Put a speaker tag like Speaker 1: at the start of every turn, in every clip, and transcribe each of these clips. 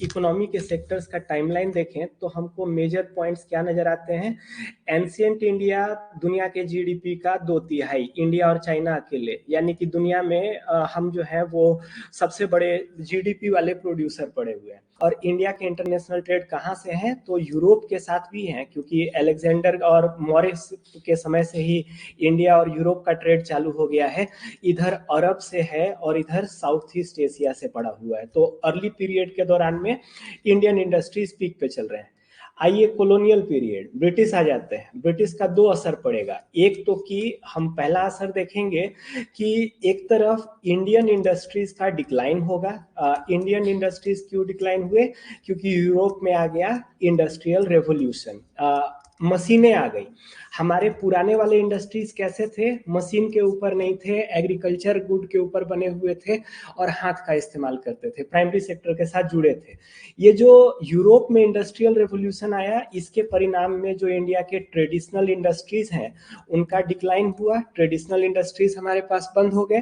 Speaker 1: Economy के sectors का timeline देखें तो हमको मेजर पॉइंट्स क्या नजर आते हैं। एंशिएंट इंडिया दुनिया के जीडीपी का 2/3 इंडिया और चाइना अकेले, यानी कि दुनिया में हम जो है वो सबसे बड़े जीडीपी वाले प्रोड्यूसर पड़े हुए हैं। और इंडिया के इंटरनेशनल ट्रेड कहाँ से हैं, तो यूरोप के साथ भी हैं, क्योंकि अलेक्जेंडर और मॉरिस के समय से ही इंडिया और यूरोप का ट्रेड चालू हो गया है। इधर अरब से है और इधर साउथ ईस्ट एशिया से पड़ा हुआ है। तो अर्ली पीरियड के दौरान में इंडियन इंडस्ट्रीज पीक पे चल रहे हैं। आइए कॉलोनियल पीरियड, ब्रिटिश आ जाते हैं। ब्रिटिश का 2 असर पड़ेगा। एक तो कि हम पहला असर देखेंगे कि एक तरफ इंडियन इंडस्ट्रीज का डिक्लाइन होगा। इंडियन इंडस्ट्रीज क्यों डिक्लाइन हुए, क्योंकि यूरोप में आ गया इंडस्ट्रियल रेवोल्यूशन, मशीनें आ गई। हमारे पुराने वाले इंडस्ट्रीज कैसे थे, मशीन के ऊपर नहीं थे, एग्रीकल्चर गुड के ऊपर बने हुए थे और हाथ का इस्तेमाल करते थे, प्राइमरी सेक्टर के साथ जुड़े थे। ये जो यूरोप में इंडस्ट्रियल रेवोल्यूशन आया, इसके परिणाम में जो इंडिया के ट्रेडिशनल इंडस्ट्रीज हैं उनका डिक्लाइन हुआ, ट्रेडिशनल इंडस्ट्रीज हमारे पास बंद हो गए।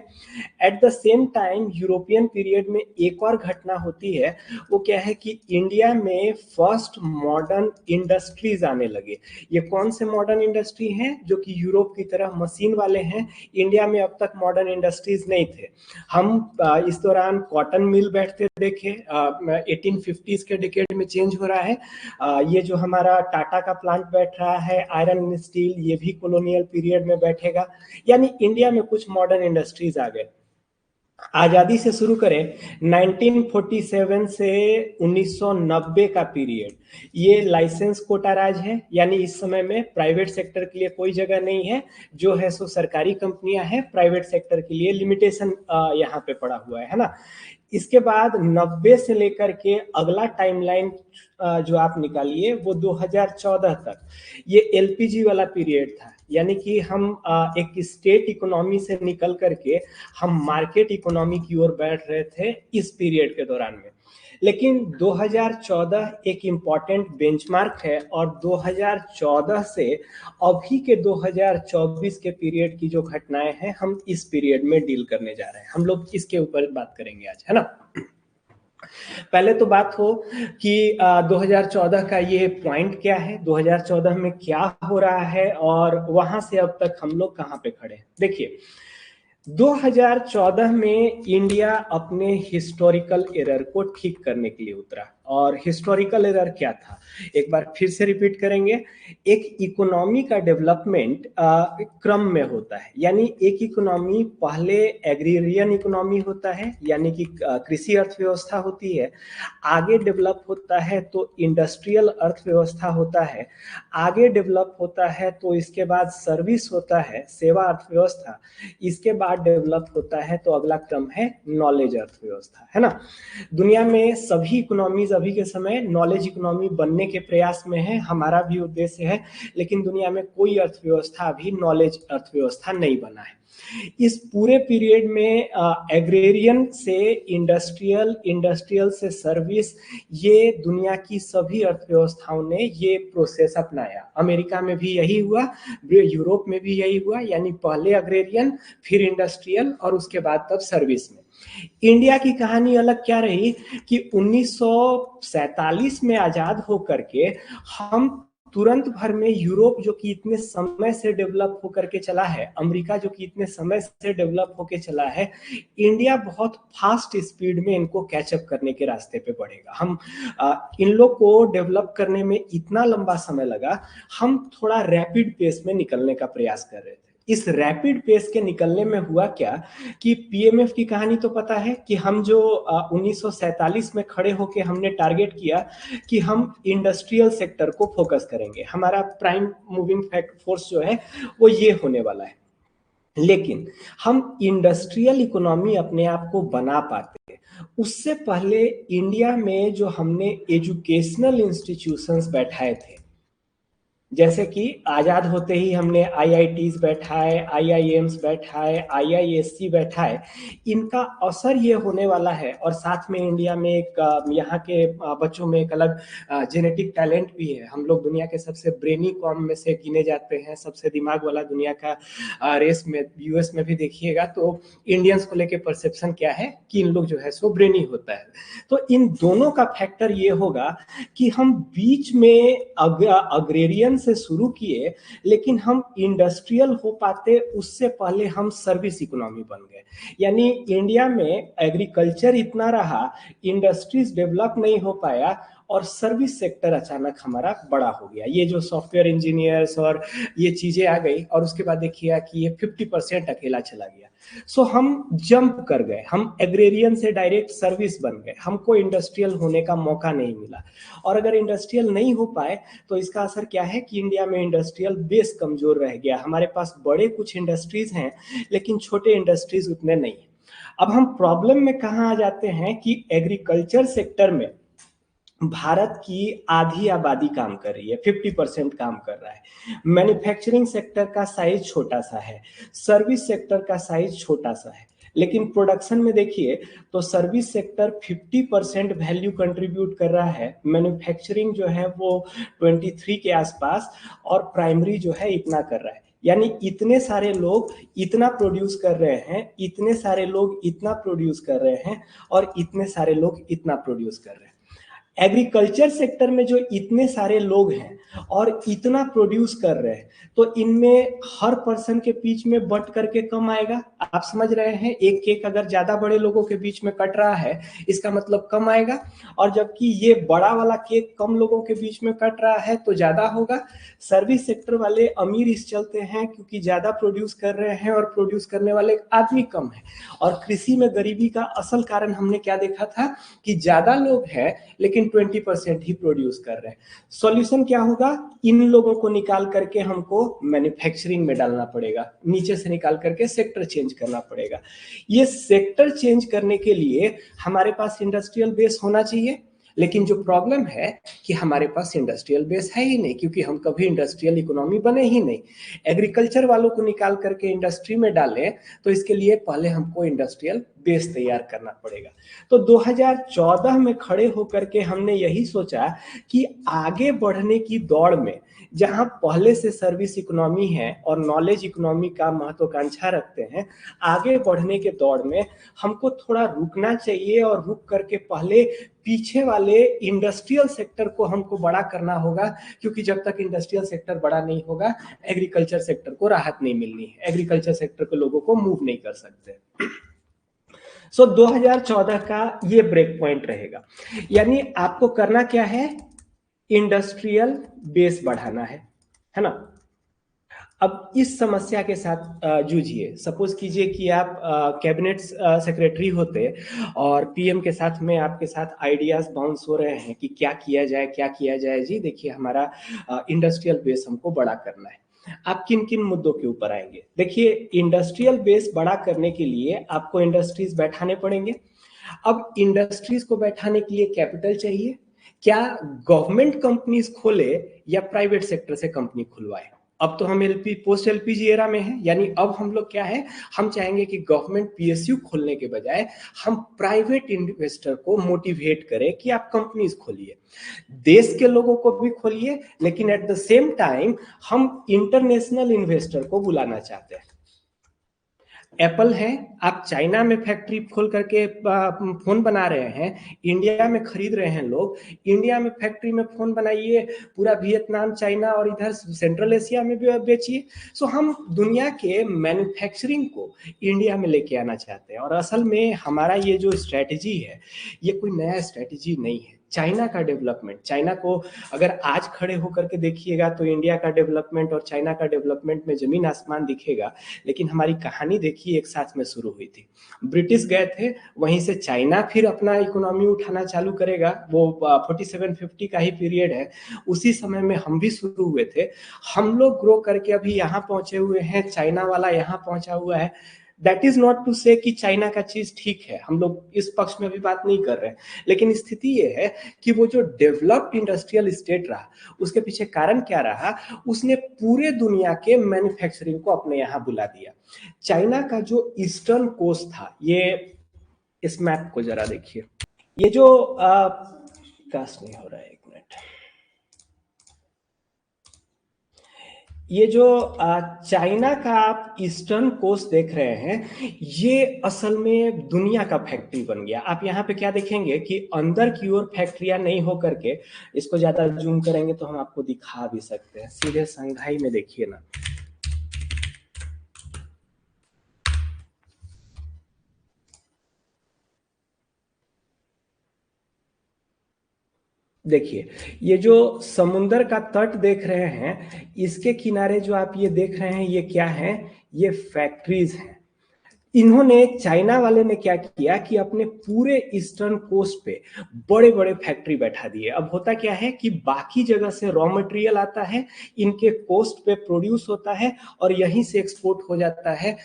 Speaker 1: At the same time European period में एक और घटना होती है, वो क्या है कि इंडिया में फर्स्ट मॉडर्न इंडस्ट्रीज आने लगे। ये कौन से मॉडर्न इंडस्ट्री हैं, जो कि यूरोप की तरह मशीन वाले हैं। इंडिया में अब तक मॉडर्न इंडस्ट्रीज नहीं थे। हम इस दौरान कॉटन मिल बैठते देखे, 1850s के डिकेड में चेंज हो रहा है। ये जो हमारा टाटा का प्लांट बैठ रहा है, आयरन स्टील, ये भी कॉलोनियल पीरियड में बैठेगा। यानी इंडिया में कुछ मॉडर्न इंडस्ट्रीज आ गए। आजादी से शुरू करें, 1947 से 1990 का पीरियड, ये लाइसेंस कोटा राज है, यानी इस समय में प्राइवेट सेक्टर के लिए कोई जगह नहीं है। जो है सो सरकारी कंपनियां हैं, प्राइवेट सेक्टर के लिए लिमिटेशन यहाँ पे पड़ा हुआ है ना। इसके बाद 90 से लेकर के अगला टाइमलाइन जो आप निकालिए वो 2014 तक, ये एलपीजी वाला पीरियड था। यानी कि हम एक स्टेट इकोनॉमी से निकल करके हम मार्केट इकोनॉमी की ओर बैठ रहे थे इस पीरियड के दौरान में। लेकिन 2014 एक इम्पॉर्टेंट बेंचमार्क है, और 2014 से अभी के 2024 के पीरियड की जो घटनाएं हैं हम इस पीरियड में डील करने जा रहे हैं। हम लोग इसके ऊपर बात करेंगे आज, है ना। पहले तो बात हो कि 2014 का ये पॉइंट क्या है, 2014 में क्या हो रहा है और वहां से अब तक हम लोग कहां पे खड़े हैं। देखिए, 2014 में इंडिया अपने हिस्टोरिकल एरर को ठीक करने के लिए उतरा। और हिस्टोरिकल एरर क्या था, एक बार फिर से रिपीट करेंगे। एक इकोनॉमी का डेवलपमेंट क्रम में होता है, यानी एक इकोनॉमी पहले एग्रीरियन इकोनॉमी होता है, यानी कि कृषि अर्थव्यवस्था होती है। आगे डेवलप होता है तो इंडस्ट्रियल अर्थव्यवस्था होता है। आगे डेवलप होता है तो इसके बाद सर्विस होता है, सेवा अर्थव्यवस्था। इसके बाद डेवलप होता है तो अगला क्रम है नॉलेज अर्थव्यवस्था, है ना। दुनिया में सभी इकोनॉमीज अभी के समय नॉलेज इकोनॉमी बनने के प्रयास में है, हमारा भी उद्देश्य है। लेकिन दुनिया में कोई अर्थव्यवस्था अभी नॉलेज अर्थव्यवस्था नहीं बना है। इस पूरे पीरियड में एग्रेरियन से इंडस्ट्रियल, इंडस्ट्रियल से सर्विस, ये दुनिया की सभी अर्थव्यवस्थाओं ने ये प्रोसेस अपनाया। अमेरिका में भी यही हुआ, यूरोप में भी यही हुआ, यानी पहले एग्रेरियन, फिर इंडस्ट्रियल और उसके बाद तब सर्विस में। इंडिया की कहानी अलग क्या रही कि 1947 में आजाद होकर के हम तुरंत भर में यूरोप जो कि इतने समय से डेवलप होकर के चला है, अमेरिका जो कि इतने समय से डेवलप होकर चला है, इंडिया बहुत फास्ट स्पीड में इनको कैचअप करने के रास्ते पे बढ़ेगा। हम इन लोग को डेवलप करने में इतना लंबा समय लगा, हम थोड़ा रैपिड पेस में निकलने का प्रयास कर रहे थे। इस रैपिड पेस के निकलने में हुआ क्या कि पीएमएफ की कहानी तो पता है कि हम जो 1947 में खड़े होके हमने टारगेट किया कि हम इंडस्ट्रियल सेक्टर को फोकस करेंगे, हमारा प्राइम मूविंग फोर्स जो है वो ये होने वाला है। लेकिन हम इंडस्ट्रियल इकोनॉमी अपने आप को बना पाते, उससे पहले इंडिया में जो हमने एजुकेशनल इंस्टीट्यूशंस बैठाए थे, जैसे कि आजाद होते ही हमने आईआईटीज बैठाए, आईआईएम्स बैठाए, आईआईएससी बैठाए, इनका असर ये होने वाला है। और साथ में इंडिया में एक यहाँ के बच्चों में एक अलग जेनेटिक टैलेंट भी है। हम लोग दुनिया के सबसे ब्रेनी कॉम में से गिने जाते हैं, सबसे दिमाग वाला दुनिया का रेस में, यूएस में भी देखिएगा तो इंडियंस को लेके परसेप्शन क्या है कि इन लोग जो है सो ब्रेनी होता है। तो इन दोनों का फैक्टर ये होगा कि हम बीच में अग्रेरियन से शुरू किए, लेकिन हम इंडस्ट्रियल हो पाते उससे पहले हम सर्विस इकोनॉमी बन गए। यानी इंडिया में एग्रीकल्चर इतना रहा, इंडस्ट्रीज डेवलप नहीं हो पाया, और सर्विस सेक्टर अचानक हमारा बड़ा हो गया। ये जो सॉफ्टवेयर इंजीनियर्स और ये चीजें आ गई, और उसके बाद देखिए कि ये 50% अकेला चला गया। सो हम जंप कर गए, हम एग्रेरियन से डायरेक्ट सर्विस बन गए, हमको इंडस्ट्रियल होने का मौका नहीं मिला। और अगर इंडस्ट्रियल नहीं हो पाए तो इसका असर क्या है कि इंडिया में इंडस्ट्रियल बेस कमजोर रह गया। हमारे पास बड़े कुछ इंडस्ट्रीज हैं, लेकिन छोटे इंडस्ट्रीज उतने नहीं। अब हम प्रॉब्लम में कहाँ आ जाते हैं कि एग्रीकल्चर सेक्टर में भारत की आधी आबादी काम कर रही है, 50% काम कर रहा है। मैन्युफैक्चरिंग सेक्टर का साइज छोटा सा है, सर्विस सेक्टर का साइज छोटा सा है, लेकिन प्रोडक्शन में देखिए तो सर्विस सेक्टर 50% वैल्यू कंट्रीब्यूट कर रहा है, मैन्युफैक्चरिंग जो है वो 23 के आसपास, और प्राइमरी जो है इतना कर रहा है। यानी इतने सारे लोग इतना प्रोड्यूस कर रहे हैं, इतने सारे लोग इतना प्रोड्यूस कर रहे हैं, और इतने सारे लोग इतना प्रोड्यूस कर रहे हैं। एग्रीकल्चर सेक्टर में जो इतने सारे लोग हैं और इतना प्रोड्यूस कर रहे हैं, तो इनमें हर पर्सन के बीच में बट करके कम आएगा। आप समझ रहे हैं, एक केक अगर ज्यादा बड़े लोगों के बीच में कट रहा है, इसका मतलब कम आएगा। और जबकि ये बड़ा वाला केक कम लोगों के बीच में कट रहा है तो ज्यादा होगा। सर्विस सेक्टर वाले अमीर इस चलते हैं क्योंकि ज्यादा प्रोड्यूस कर रहे हैं और प्रोड्यूस करने वाले आदमी कम है। और कृषि में गरीबी का असल कारण हमने क्या देखा था कि ज्यादा लोग हैं लेकिन 20% ही प्रोड्यूस कर रहे हैं। सॉल्यूशन क्या होगा, इन लोगों को निकाल करके हमको मैन्युफैक्चरिंग में डालना पड़ेगा, नीचे से निकाल करके सेक्टर चेंज करना पड़ेगा। ये सेक्टर चेंज करने के लिए हमारे पास इंडस्ट्रियल बेस होना चाहिए, लेकिन जो प्रॉब्लम है कि हमारे पास इंडस्ट्रियल बेस है ही नहीं, क्योंकि हम कभी इंडस्ट्रियल इकोनॉमी बने ही नहीं। एग्रीकल्चर वालों को निकाल करके इंडस्ट्री में डालें तो इसके लिए पहले हमको इंडस्ट्रियल बेस तैयार करना पड़ेगा। तो 2014 में खड़े होकर के हमने यही सोचा कि आगे बढ़ने की दौड़ में, जहां पहले से सर्विस इकोनॉमी है और नॉलेज इकोनॉमी का महत्वाकांक्षा रखते हैं, आगे बढ़ने के दौड़ में हमको थोड़ा रुकना चाहिए, और रुक करके पहले पीछे वाले इंडस्ट्रियल सेक्टर को हमको बड़ा करना होगा। क्योंकि जब तक इंडस्ट्रियल सेक्टर बड़ा नहीं होगा, एग्रीकल्चर सेक्टर को राहत नहीं मिलनी है, एग्रीकल्चर सेक्टर के लोगों को मूव नहीं कर सकते। सो 2014 का ये ब्रेक पॉइंट रहेगा। यानी आपको करना क्या है, इंडस्ट्रियल बेस बढ़ाना है ना। अब इस समस्या के साथ जूझिए। सपोज कीजिए कि आप कैबिनेट सेक्रेटरी होते और पीएम के साथ में आपके साथ आइडियाज बाउंस हो रहे हैं कि क्या किया जाए, क्या किया जाए। जी देखिए, हमारा इंडस्ट्रियल बेस हमको बड़ा करना है। आप किन किन मुद्दों के ऊपर आएंगे? देखिए, इंडस्ट्रियल बेस बड़ा करने के लिए आपको इंडस्ट्रीज बैठाने पड़ेंगे। अब इंडस्ट्रीज को बैठाने के लिए कैपिटल चाहिए। क्या गवर्नमेंट कंपनीज खोले या प्राइवेट सेक्टर से कंपनी खुलवाए? अब तो हम पोस्ट एलपीजी एरा में हैं, यानी अब हम लोग क्या है, हम चाहेंगे कि गवर्नमेंट पीएसयू खोलने के बजाय हम प्राइवेट इन्वेस्टर को मोटिवेट करें कि आप कंपनीज खोलिए, देश के लोगों को भी खोलिए, लेकिन एट द सेम टाइम हम इंटरनेशनल इन्वेस्टर को बुलाना चाहते हैं। एप्पल है, आप चाइना में फैक्ट्री खोल करके फोन बना रहे हैं, इंडिया में खरीद रहे हैं लोग, इंडिया में फैक्ट्री में फोन बनाइए, पूरा वियतनाम, चाइना और इधर सेंट्रल एशिया में भी बेचिए। सो हम दुनिया के मैन्युफैक्चरिंग को इंडिया में लेके आना चाहते हैं। और असल में हमारा ये जो स्ट्रेटजी है, ये कोई नया स्ट्रेटजी नहीं है। चाइना का डेवलपमेंट, चाइना को अगर आज खड़े होकर के देखिएगा तो इंडिया का डेवलपमेंट और चाइना का डेवलपमेंट में जमीन आसमान दिखेगा। लेकिन हमारी कहानी देखिए एक साथ में शुरू हुई थी। ब्रिटिश गए थे, वहीं से चाइना फिर अपना इकोनॉमी उठाना चालू करेगा, वो 4750 का ही पीरियड है। उसी समय में हम भी शुरू हुए थे। हम लोग ग्रो करके अभी यहाँ पहुंचे हुए हैं, चाइना वाला यहाँ पहुंचा हुआ है। दैट इज नॉट टू से कि चाइना का चीज ठीक है, हम लोग इस पक्ष में भी बात नहीं कर रहे हैं, लेकिन स्थिति ये है कि वो जो डेवलप्ड इंडस्ट्रियल स्टेट रहा, उसके पीछे कारण क्या रहा, उसने पूरे दुनिया के मैन्युफैक्चरिंग को अपने यहाँ बुला दिया। चाइना का जो ईस्टर्न कोस्ट था, ये इस मैप को जरा देखिए, ये जो विकास नहीं हो रहा है, एक मिनट, ये जो चाइना का आप ईस्टर्न कोस्ट देख रहे हैं, ये असल में दुनिया का फैक्ट्री बन गया। आप यहाँ पे क्या देखेंगे कि अंदर की ओर फैक्ट्रियां नहीं हो करके, इसको ज्यादा जूम करेंगे तो हम आपको दिखा भी सकते हैं, सीधे शंघाई में देखिए ना, देखिए ये जो समुंदर का तट देख रहे हैं, इसके किनारे जो आप ये देख रहे हैं, ये क्या है, ये फैक्ट्रीज हैं। इन्होंने, चाइना वाले ने क्या किया कि अपने पूरे ईस्टर्न कोस्ट पे बड़े बड़े फैक्ट्री बैठा दिए। अब होता क्या है कि बाकी जगह से रॉ मटेरियल आता है, इनके कोस्ट पे प्रोड्यूस होता है और यहीं से एक्सपोर्ट हो जाता है।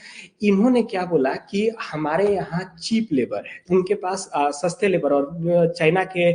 Speaker 1: इन्होंने क्या बोला कि हमारे यहाँ चीप लेबर है, उनके पास सस्ते लेबर, और चाइना के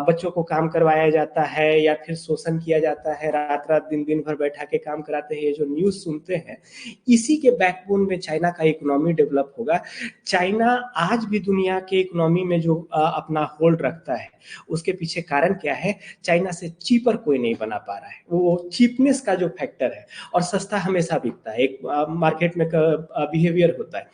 Speaker 1: बच्चों को काम करवाया जाता है या फिर शोषण किया जाता है, रात रात दिन दिन भर बैठा के काम कराते हैं, ये जो न्यूज सुनते हैं, इसी के बैकबोन में चाइना का इकोनॉमी डेवलप होगा। चाइना आज भी दुनिया के इकोनॉमी में जो अपना होल्ड रखता है, उसके पीछे कारण क्या है, चाइना से चीपर कोई नहीं बना पा रहा है, वो चीपनेस का जो फैक्टर है, और सस्ता हमेशा बिकता है, एक मार्केट में बिहेवियर होता है।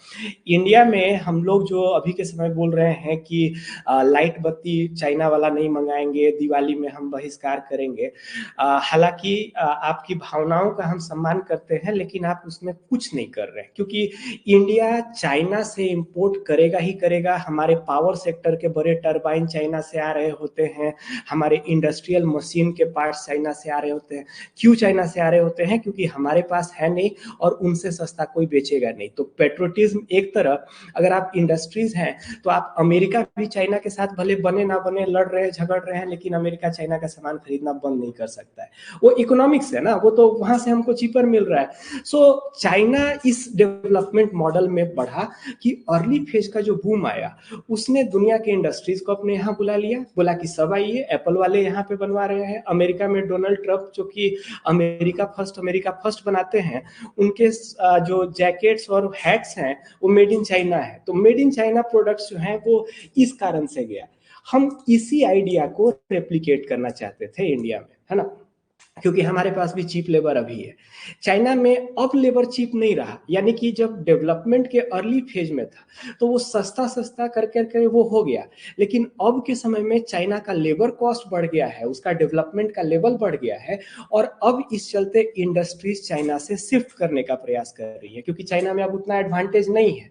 Speaker 1: इंडिया में हम लोग जो अभी के समय बोल रहे हैं कि लाइट बत्ती चाइना वाला नहीं मंगाएंगे, दिवाली में हम बहिष्कार करेंगे, हालांकि आपकी भावनाओं का हम सम्मान करते हैं, लेकिन आप उसमें कुछ नहीं कर रहे हैं, क्योंकि इंडिया चाइना से इंपोर्ट करेगा ही करेगा। हमारे पावर सेक्टर के बड़े टरबाइन चाइना से आ रहे होते हैं, हमारे इंडस्ट्रियल मशीन के पार्ट्स चाइना से आ रहे होते हैं। क्यों चाइना से आ रहे होते हैं? क्योंकि हमारे पास है नहीं और उनसे सस्ता कोई बेचेगा नहीं। तो पेट्रोटिज्म एक तरफ, अगर आप इंडस्ट्रीज हैं तो आप अमेरिका भी चाइना के साथ भले बने ना बने, लड़ रहे हैं झगड़ रहे हैं, लेकिन अमेरिका चाइना का सामान खरीदना बंद नहीं कर सकता है। वो इकोनॉमिक्स है ना, वो तो वहां से हमको चीपर मिल रहा है। सो चाइना इस डेवलपमेंट मॉडल में बढ़ा कि अर्ली फेज का जो बूम आया, उसने दुनिया के इंडस्ट्रीज को अपने यहाँ बुला लिया, बोला कि सब आइए, एप्पल वाले यहाँ पे बनवा रहे हैं। अमेरिका में डोनाल्ड ट्रंप, जो कि अमेरिका फर्स्ट बनाते हैं, उनके जो जैकेट्स और हैट्स हैं वो मेड इन चाइना है। तो मेड इन चाइना प्रोडक्ट्स जो हैं वो इस कारण से गया। हम इसी आइडिया को रेप्लिकेट करना चाहते थे इंडिया में, है ना, क्योंकि हमारे पास भी चीप लेबर अभी है। चाइना में अब लेबर चीप नहीं रहा, यानी कि जब डेवलपमेंट के अर्ली फेज में था तो वो सस्ता सस्ता कर करके वो हो गया, लेकिन अब के समय में चाइना का लेबर कॉस्ट बढ़ गया है, उसका डेवलपमेंट का लेवल बढ़ गया है, और अब इस चलते इंडस्ट्रीज चाइना से शिफ्ट करने का प्रयास कर रही है, क्योंकि चाइना में अब उतना एडवांटेज नहीं है।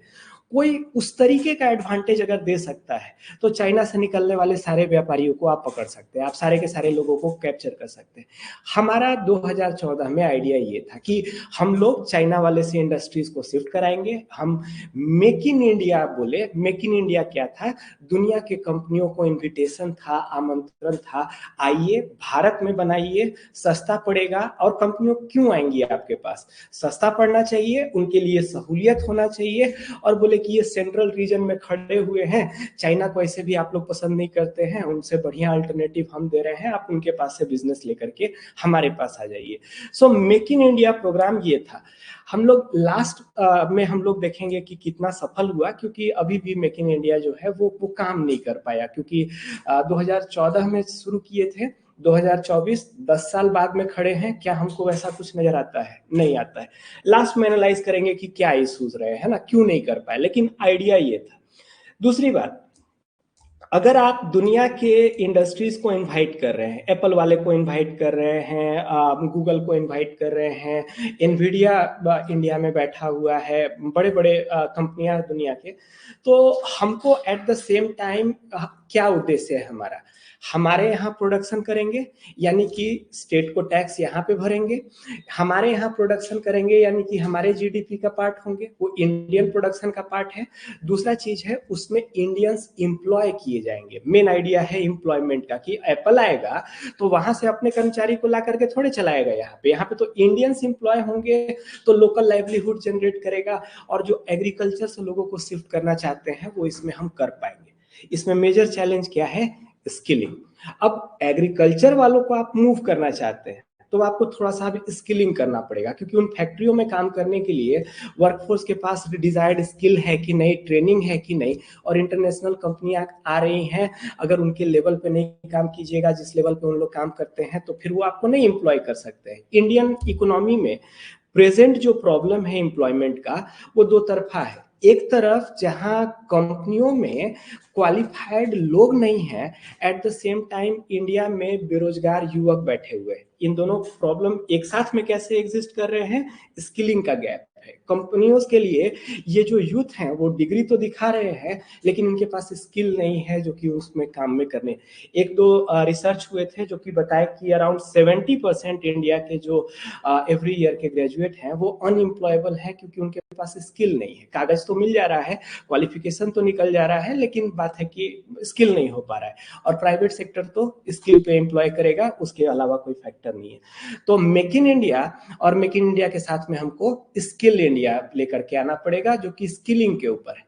Speaker 1: कोई उस तरीके का एडवांटेज अगर दे सकता है तो चाइना से निकलने वाले सारे व्यापारियों को आप पकड़ सकते हैं, आप सारे के सारे लोगों को कैप्चर कर सकते हैं। हमारा 2014 में आइडिया ये था कि हम लोग चाइना वाले से इंडस्ट्रीज को शिफ्ट कराएंगे। हम मेक इन इंडिया बोले। मेक इन इंडिया क्या था? दुनिया के कंपनियों को इन्विटेशन था, आमंत्रण था, आइए भारत में बनाइए, सस्ता पड़ेगा। और कंपनियों क्यों आएंगी आपके पास? सस्ता पड़ना चाहिए, उनके लिए सहूलियत होना चाहिए, और बोले कि ये सेंट्रल रीजन में खड़े हुए हैं, चाइना को ऐसे भी आप लोग पसंद नहीं करते हैं, उनसे बढ़िया अल्टरनेटिव हम दे रहे हैं, आप उनके पास से बिजनेस लेकर के हमारे पास आ जाइए। So make in India program ये था। हम लोग लास्ट में हम लोग देखेंगे कि कितना सफल हुआ, क्योंकि अभी भी मेक इन इंडिया जो है वो काम नहीं कर पाया, क्योंकि 2014 में शुरू किए थे, 2024 10 साल बाद में खड़े हैं। क्या हमको ऐसा कुछ नजर आता है? नहीं आता है। लास्ट में एनालाइज करेंगे कि क्या इश्यूज रहे हैं ना, क्यों नहीं कर पाए, लेकिन आइडिया ये था। दूसरी बात, अगर आप दुनिया के इंडस्ट्रीज को इनवाइट कर रहे हैं, एप्पल वाले को इनवाइट कर रहे हैं, गूगल को इनवाइट कर रहे हैं, एनवीडिया इंडिया में बैठा हुआ है, बड़े बड़े कंपनियां दुनिया के, तो हमको एट द सेम टाइम क्या उद्देश्य है हमारा? हमारे यहाँ प्रोडक्शन करेंगे यानी कि स्टेट को टैक्स यहाँ पे भरेंगे, हमारे यहाँ प्रोडक्शन करेंगे यानी कि हमारे जीडीपी का पार्ट होंगे, वो इंडियन प्रोडक्शन का पार्ट है। दूसरा चीज है उसमें इंडियंस एम्प्लॉय किए जाएंगे। मेन आइडिया है एम्प्लॉयमेंट का कि एप्पल आएगा तो वहां से अपने कर्मचारी को ला करके थोड़े चलाएगा, यहाँ पे तो इंडियंस एम्प्लॉय होंगे तो लोकल लाइवलीहुड जनरेट करेगा, और जो एग्रीकल्चर से लोगों को शिफ्ट करना चाहते हैं वो इसमें हम कर पाएंगे। इसमें मेजर चैलेंज क्या है? स्किलिंग। अब एग्रीकल्चर वालों को आप मूव करना चाहते हैं तो आपको थोड़ा सा भी स्किलिंग करना पड़ेगा, क्योंकि उन फैक्ट्रियों में काम करने के लिए वर्कफोर्स के पास डिजायर्ड स्किल है कि नहीं, ट्रेनिंग है कि नहीं, और इंटरनेशनल कंपनियां आ रही हैं, अगर उनके लेवल पे नहीं काम कीजिएगा जिस लेवल पे उन लोग काम करते हैं तो फिर वो आपको नहीं एम्प्लॉय कर सकते हैं। इंडियन इकोनॉमी में प्रेजेंट जो प्रॉब्लम है एम्प्लॉयमेंट का वो दो तरफा है। एक तरफ जहां कंपनियों में क्वालिफाइड लोग नहीं है, at the same time India में बेरोजगार युवक बैठे हुए हैं। इन दोनों प्रॉब्लम एक साथ में कैसे एग्जिस्ट कर रहे हैं? स्किलिंग का गैप है कंपनियों के लिए। ये जो यूथ हैं वो डिग्री तो दिखा रहे हैं लेकिन इनके पास स्किल नहीं है जो कि उसमें काम में करने। एक दो रिसर्च हुए थे जो कि बताए कि अराउंड 70% इंडिया के जो एवरी ईयर के ग्रेजुएट हैं वो अनएम्प्लॉयबल हैं, क्योंकि उनके पास स्किल नहीं है। कागज तो मिल जा रहा है, क्वालिफिकेशन तो निकल जा रहा है, लेकिन बात है कि स्किल नहीं हो पा रहा है। और प्राइवेट सेक्टर तो स्किल पे एम्प्लॉय करेगा, उसके अलावा कोई फैक्टर नहीं है। तो मेक इन इंडिया और मेक इन इंडिया के साथ में हमको स्किल इंडिया लेकर के आना पड़ेगा, जो कि स्किलिंग के ऊपर है।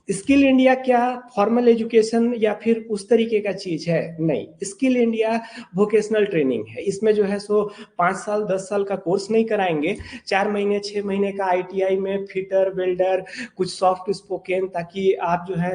Speaker 1: स्किल इंडिया क्या फॉर्मल एजुकेशन या फिर उस तरीके का चीज है? नहीं, स्किल इंडिया वोकेशनल ट्रेनिंग है। इसमें जो है सो 5 साल 10 साल का कोर्स नहीं कराएंगे, 4 महीने 6 महीने का आईटीआई में फिटर वेल्डर कुछ सॉफ्ट स्पोकन, ताकि आप जो है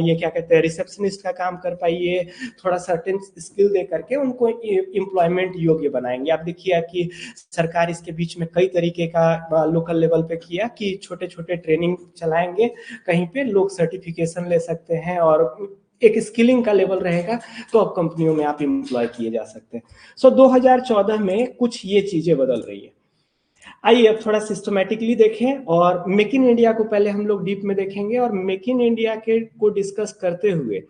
Speaker 1: ये क्या कहते हैं रिसेप्शनिस्ट का काम कर पाइए, थोड़ा सर्टेन स्किल दे करके उनको एम्प्लॉयमेंट योग्य बनाएंगे। आप देखिए कि सरकार इसके बीच में कई तरीके का लोकल लेवल पे किया कि छोटे छोटे ट्रेनिंग चलाएंगे, कहीं पे लोग सर्टिफिकेशन ले सकते हैं और एक स्किलिंग का लेवल रहेगा तो अब कंपनियों में आप एम्प्लॉय किए जा सकते हैं। सो 2014 में कुछ ये चीजें बदल रही है। आइए अब थोड़ा सिस्टमेटिकली देखें, और मेक इन इंडिया को पहले हम लोग डीप में देखेंगे, और मेक इन इंडिया के को डिस्कस करते हुए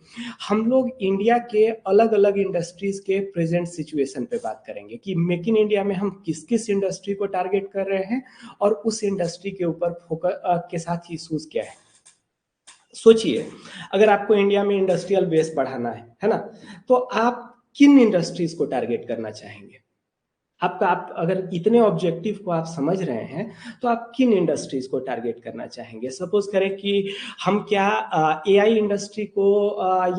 Speaker 1: हम लोग इंडिया के अलग अलग इंडस्ट्रीज के प्रेजेंट सिचुएशन पे बात करेंगे कि मेक इन इंडिया में हम किस किस इंडस्ट्री को टारगेट कर रहे हैं और उस इंडस्ट्री के ऊपर फोकस के साथ इश्यूज क्या है। सोचिए, अगर आपको इंडिया में इंडस्ट्रियल बेस बढ़ाना है ना, तो आप किन इंडस्ट्रीज को टारगेट करना चाहेंगे? आपका आप अगर इतने ऑब्जेक्टिव को आप समझ रहे हैं तो आप किन इंडस्ट्रीज को टारगेट करना चाहेंगे? सपोज करें कि हम क्या एआई इंडस्ट्री को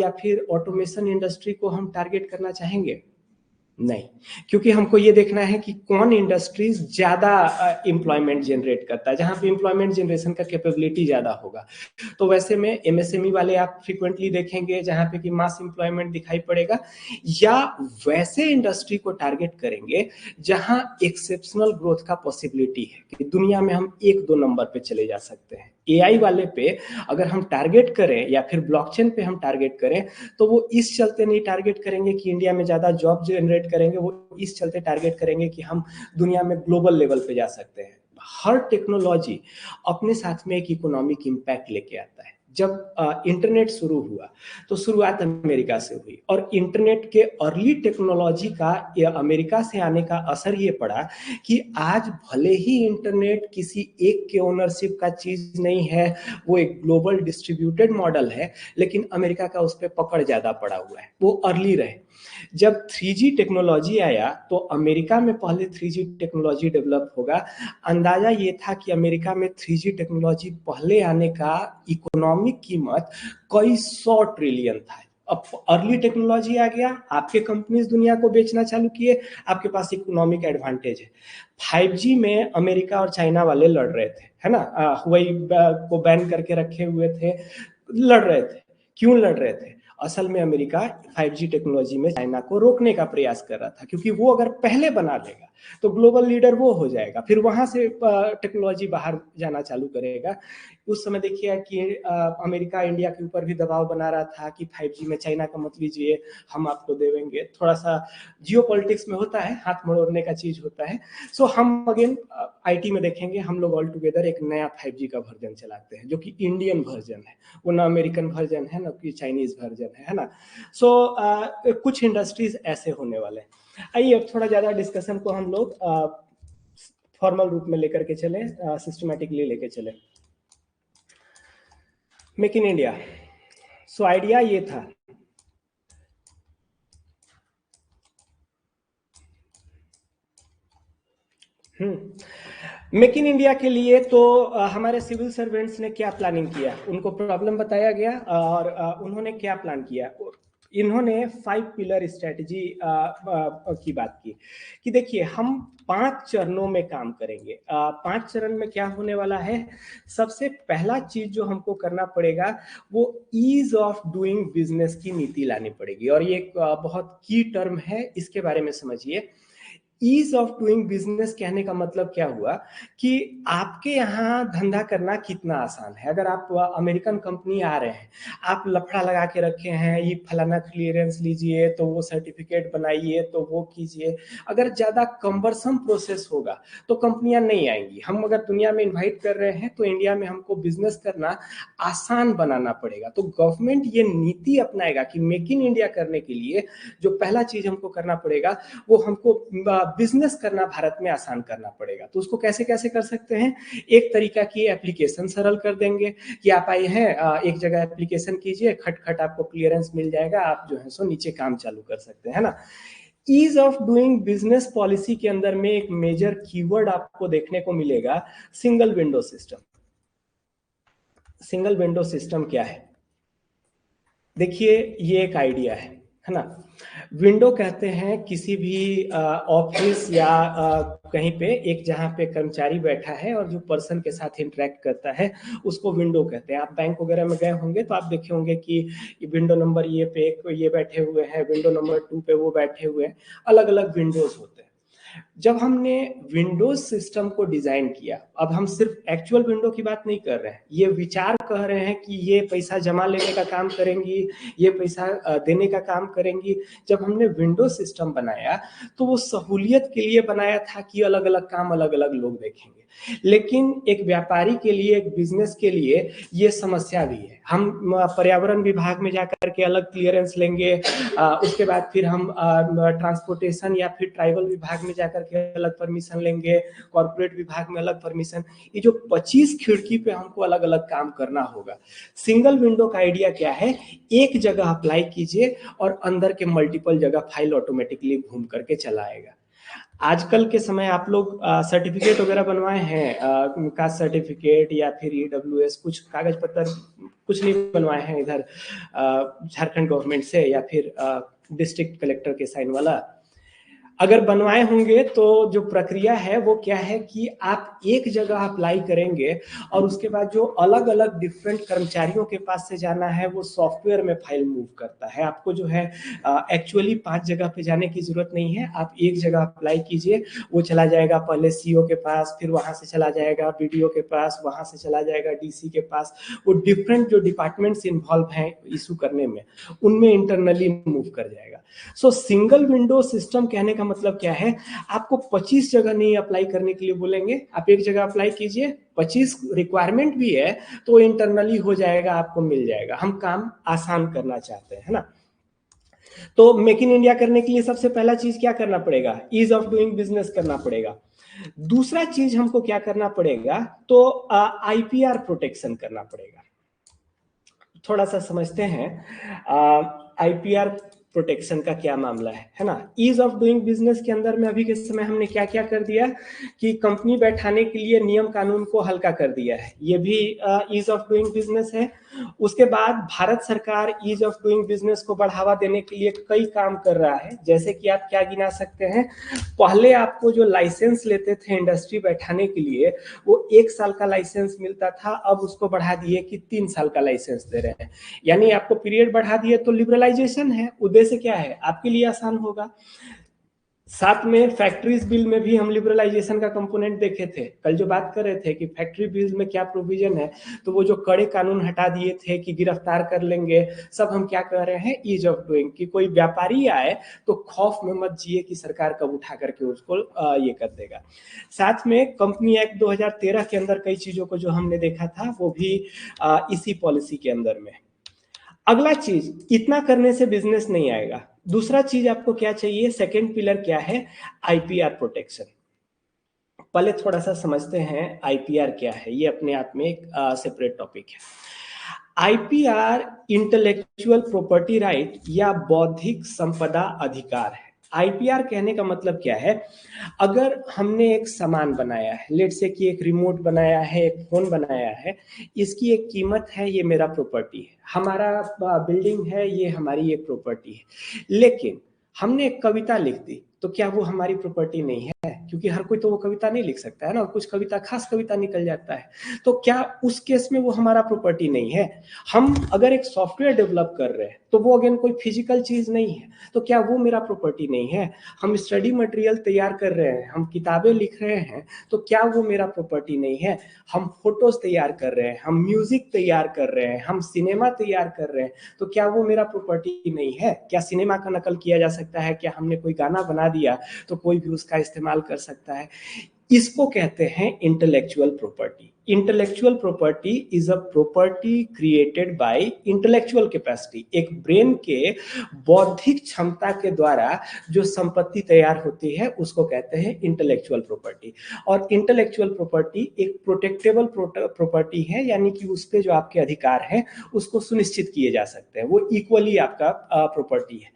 Speaker 1: या फिर ऑटोमेशन इंडस्ट्री को हम टारगेट करना चाहेंगे? नहीं, क्योंकि हमको ये देखना है कि कौन इंडस्ट्रीज ज्यादा एम्प्लॉयमेंट जनरेट करता है, जहां पे एम्प्लॉयमेंट जनरेशन का कैपेबिलिटी ज्यादा होगा। तो वैसे में एमएसएमई वाले आप फ्रीक्वेंटली देखेंगे जहां पे कि मास एम्प्लॉयमेंट दिखाई पड़ेगा, या वैसे इंडस्ट्री को टारगेट करेंगे जहां एक्सेप्शनल ग्रोथ का पॉसिबिलिटी है कि दुनिया में हम 1-2 नंबर पे चले जा सकते हैं। एआई वाले पे अगर हम टारगेट करें या फिर ब्लॉकचेन पे हम टारगेट करें तो वो इस चलते नहीं टारगेट करेंगे कि इंडिया में ज्यादा जॉब जनरेट करेंगे, वो इस चलते टारगेट करेंगे कि हम दुनिया में ग्लोबल लेवल पे जा सकते हैं। हर टेक्नोलॉजी अपने साथ में एक इकोनॉमिक इम्पैक्ट लेके आता है। जब इंटरनेट शुरू हुआ तो शुरुआत अमेरिका से हुई, और इंटरनेट के अर्ली टेक्नोलॉजी का अमेरिका से आने का असर ये पड़ा कि आज भले ही इंटरनेट किसी एक के ओनरशिप का चीज नहीं है, वो एक ग्लोबल डिस्ट्रीब्यूटेड मॉडल है, लेकिन अमेरिका का उस पर पकड़ ज्यादा पड़ा हुआ है, वो अर्ली रहे। जब 3G टेक्नोलॉजी आया तो अमेरिका में पहले 3G टेक्नोलॉजी डेवलप होगा। अंदाजा ये था कि अमेरिका में 3G टेक्नोलॉजी पहले आने का इकोनॉमिक कीमत कई 100 ट्रिलियन था। अब अर्ली टेक्नोलॉजी आ गया, आपके कंपनीज दुनिया को बेचना चालू किए, आपके पास इकोनॉमिक एडवांटेज है। 5G में अमेरिका और चाइना वाले लड़ रहे थे, है ना, हुआई को बैन करके रखे हुए थे, लड़ रहे थे। क्यों लड़ रहे थे? असल में अमेरिका 5G टेक्नोलॉजी में चाइना को रोकने का प्रयास कर रहा था, क्योंकि वो अगर पहले बना लेगा तो ग्लोबल लीडर वो हो जाएगा, फिर वहां से टेक्नोलॉजी बाहर जाना चालू करेगा। उस समय देखिए कि अमेरिका इंडिया के ऊपर भी दबाव बना रहा था कि 5G में चाइना का मत लीजिए, हम आपको देंगे। थोड़ा सा जियो पॉलिटिक्स में होता है, हाथ मरोड़ने का चीज होता है। सो हम अगेन आईटी में देखेंगे, हम लोग ऑल टुगेदर एक नया 5G का वर्जन चलाते हैं जो कि इंडियन वर्जन है, वो ना अमेरिकन वर्जन है ना कि चाइनीज वर्जन विजन है ना। सो कुछ इंडस्ट्रीज ऐसे होने वाले हैं। आइए अब थोड़ा ज्यादा डिस्कशन को हम लोग फॉर्मल रूप में लेकर के चले, सिस्टमेटिकली लेके चले। Make in India, so idea ये था, मेक इन इंडिया के लिए तो हमारे सिविल सर्वेंट्स ने क्या प्लानिंग किया, उनको प्रॉब्लम बताया गया और उन्होंने क्या प्लान किया। इन्होंने 5 पिलर स्ट्रेटजी की बात की कि देखिए हम 5 चरणों में काम करेंगे। 5 चरण में क्या होने वाला है, सबसे पहला चीज जो हमको करना पड़ेगा वो ईज ऑफ डूइंग बिजनेस की नीति लानी पड़ेगी, और ये एक बहुत की टर्म है, इसके बारे में समझिए। ईज ऑफ डूइंग बिजनेस कहने का मतलब क्या हुआ कि आपके यहाँ धंधा करना कितना आसान है। अगर आप अमेरिकन कंपनी आ रहे हैं, आप लफड़ा लगा के रखे हैं, ये फलाना क्लियरेंस लीजिए तो वो सर्टिफिकेट बनाइए तो वो कीजिए, अगर ज्यादा कम्बरसम प्रोसेस होगा तो कंपनियां नहीं आएंगी। हम अगर दुनिया में इन्वाइट कर रहे हैं तो इंडिया में हमको बिजनेस करना आसान बनाना पड़ेगा। तो गवर्नमेंट ये नीति अपनाएगा कि मेक इन इंडिया करने के लिए जो पहला चीज हमको करना पड़ेगा वो हमको बिजनेस करना भारत में आसान करना पड़ेगा। तो उसको कैसे कैसे कर सकते हैं, एक तरीका की एप्लीकेशन सरल कर देंगे कि आप आए हैं एक जगह एप्लीकेशन कीजिए, खट खट आपको क्लियरेंस मिल जाएगा, आप जो है सो नीचे काम चालू कर सकते हैं ना। Ease of doing business policy के अंदर में एक मेजर कीवर्ड आपको देखने को मिलेगा, single window system. Single window system क्या है, देखिए ये एक आइडिया है ना। विंडो कहते हैं किसी भी ऑफिस या कहीं पे एक जहां पे कर्मचारी बैठा है और जो पर्सन के साथ इंटरेक्ट करता है उसको विंडो कहते हैं। आप बैंक वगैरह में गए होंगे तो आप देखे होंगे कि विंडो नंबर ये पे ये बैठे हुए हैं, विंडो नंबर 2 पे वो बैठे हुए हैं, अलग अलग विंडोज होते हैं। जब हमने विंडोज सिस्टम को डिजाइन किया, अब हम सिर्फ एक्चुअल विंडो की बात नहीं कर रहे हैं, ये विचार कह रहे हैं कि ये पैसा जमा लेने का काम करेंगी, ये पैसा देने का काम करेंगी। जब हमने विंडो सिस्टम बनाया तो वो सहूलियत के लिए बनाया था कि अलग अलग काम अलग अलग लोग देखेंगे, लेकिन एक व्यापारी के लिए, एक बिजनेस के लिए ये समस्या भी है। हम पर्यावरण विभाग में जाकर के अलग क्लियरेंस लेंगे, उसके बाद फिर हम ट्रांसपोर्टेशन या फिर ट्राइबल विभाग में जाकर के अलग परमिशन लेंगे, कॉर्पोरेट विभाग में अलग परमिशन। ये जो 25 खिड़की पे हमको अलग अलग काम करना होगा। सिंगल विंडो का आइडिया क्या है, एक जगह अप्लाई कीजिए और अंदर के मल्टीपल जगह फाइल ऑटोमेटिकली घूम करके चला आएगा। आजकल के समय आप लोग सर्टिफिकेट वगैरह बनवाए हैं, कास्ट सर्टिफिकेट या फिर EWS, कुछ कागज पत्र कुछ नहीं बनवाए हैं इधर झारखंड गवर्नमेंट से या फिर डिस्ट्रिक्ट कलेक्टर के साइन वाला? अगर बनवाए होंगे तो जो प्रक्रिया है वो क्या है कि आप एक जगह अप्लाई करेंगे और उसके बाद जो अलग अलग डिफरेंट कर्मचारियों के पास से जाना है वो सॉफ्टवेयर में फाइल मूव करता है। आपको जो है एक्चुअली 5 जगह पे जाने की जरूरत नहीं है, आप एक जगह अप्लाई कीजिए, वो चला जाएगा पहले CO के पास, फिर वहां से चला जाएगा BDO के पास, वहां से चला जाएगा DC के पास। वो डिफरेंट जो डिपार्टमेंट्स इन्वॉल्व हैं इशू करने में, उनमें इंटरनली मूव कर जाएगा। सो सिंगल विंडो सिस्टम कहने का मतलब क्या है, आपको 25 जगह नहीं अप्लाई करने के लिए बोलेंगे, आप एक जगह अप्लाई कीजिए, 25 रिक्वायरमेंट भी है तो इंटरनली हो जाएगा, आपको मिल जाएगा। हम काम आसान करना चाहते हैं ना। तो मेक इन इंडिया करने के लिए सबसे पहला चीज क्या करना पड़ेगा, ईज ऑफ डूइंग बिजनेस करना पड़ेगा। दूसरा चीज हमको क्या करना पड़ेगा, तो IPR प्रोटेक्शन करना पड़ेगा। थोड़ा सा समझते हैं IPR प्रोटेक्शन का क्या मामला है ना। ईज ऑफ डूइंग बिजनेस के अंदर में अभी के समय हमने क्या क्या कर दिया कि कंपनी बैठाने के लिए नियम कानून को हल्का कर दिया है, ये भी ईज ऑफ डूइंग बिजनेस है। उसके बाद भारत सरकार ईज ऑफ डूइंग बिजनेस को बढ़ावा देने के लिए कई काम कर रहा है, जैसे कि आप क्या गिना सकते हैं। पहले आपको जो लाइसेंस लेते थे इंडस्ट्री बैठाने के लिए वो 1 साल का लाइसेंस मिलता था, अब उसको बढ़ा दिए कि 3 साल का लाइसेंस दे रहे हैं, यानी आपको पीरियड बढ़ा दिए। तो लिबरलाइजेशन है, उद्देश्य क्या है, आपके लिए आसान होगा। साथ में फैक्ट्रीज बिल में भी हम लिबरलाइजेशन का कंपोनेंट देखे थे, कल जो बात कर रहे थे कि फैक्ट्री बिल में क्या प्रोविजन है, तो वो जो कड़े कानून हटा दिए थे कि गिरफ्तार कर लेंगे, सब हम क्या कह रहे हैं, ईज ऑफ डूइंग, कि कोई व्यापारी आए तो खौफ में मत जिए कि सरकार कब उठा करके उसको ये कर देगा। साथ में कंपनी एक्ट 2013 के अंदर कई चीजों को जो हमने देखा था वो भी इसी पॉलिसी के अंदर में। अगला चीज, इतना करने से बिजनेस नहीं आएगा। दूसरा चीज आपको क्या चाहिए, सेकेंड पिलर क्या है, आईपीआर प्रोटेक्शन। पहले थोड़ा सा समझते हैं आईपीआर क्या है, ये अपने आप में एक सेपरेट टॉपिक है। आईपीआर इंटेलेक्चुअल प्रॉपर्टी राइट या बौद्धिक संपदा अधिकार है। आईपीआर कहने का मतलब क्या है, अगर हमने एक सामान बनाया है, लेट से कि एक रिमोट बनाया है, एक फोन बनाया है, इसकी एक कीमत है, ये मेरा प्रॉपर्टी है। हमारा बिल्डिंग है, ये हमारी एक प्रॉपर्टी है। लेकिन हमने एक कविता लिख दी, तो क्या वो हमारी प्रॉपर्टी नहीं है? क्योंकि हर कोई तो वो कविता नहीं लिख सकता है ना, कुछ कविता खास कविता निकल जाता है। तो क्या उस केस में वो हमारा प्रॉपर्टी नहीं है? हम अगर एक सॉफ्टवेयर डेवलप कर रहे हैं, तो वो अगेन कोई फिजिकल चीज नहीं है, तो क्या वो मेरा प्रॉपर्टी नहीं है? हम स्टडी मटेरियल तैयार कर रहे हैं, हम किताबें लिख रहे हैं, तो क्या वो मेरा प्रॉपर्टी नहीं है? हम फोटोज तैयार कर रहे हैं, हम म्यूजिक तैयार कर रहे हैं, हम सिनेमा तैयार कर रहे हैं, तो क्या वो मेरा प्रॉपर्टी नहीं है? क्या सिनेमा का नकल किया जा सकता है? क्या हमने कोई गाना बना दिया तो कोई भी उसका इस्तेमाल कर सकता है? इसको कहते हैं intellectual property. Intellectual property is a property created by intellectual capacity. एक ब्रेन के बौद्धिक क्षमता के द्वारा जो संपत्ति तैयार होती है, उसको कहते हैं इंटेलेक्चुअल प्रॉपर्टी। और इंटेलेक्चुअल प्रॉपर्टी एक प्रोटेक्टेबल प्रॉपर्टी है, यानी कि उस पर जो आपके अधिकार हैं उसको सुनिश्चित किए जा सकते हैं, वो इक्वली आपका प्रॉपर्टी है।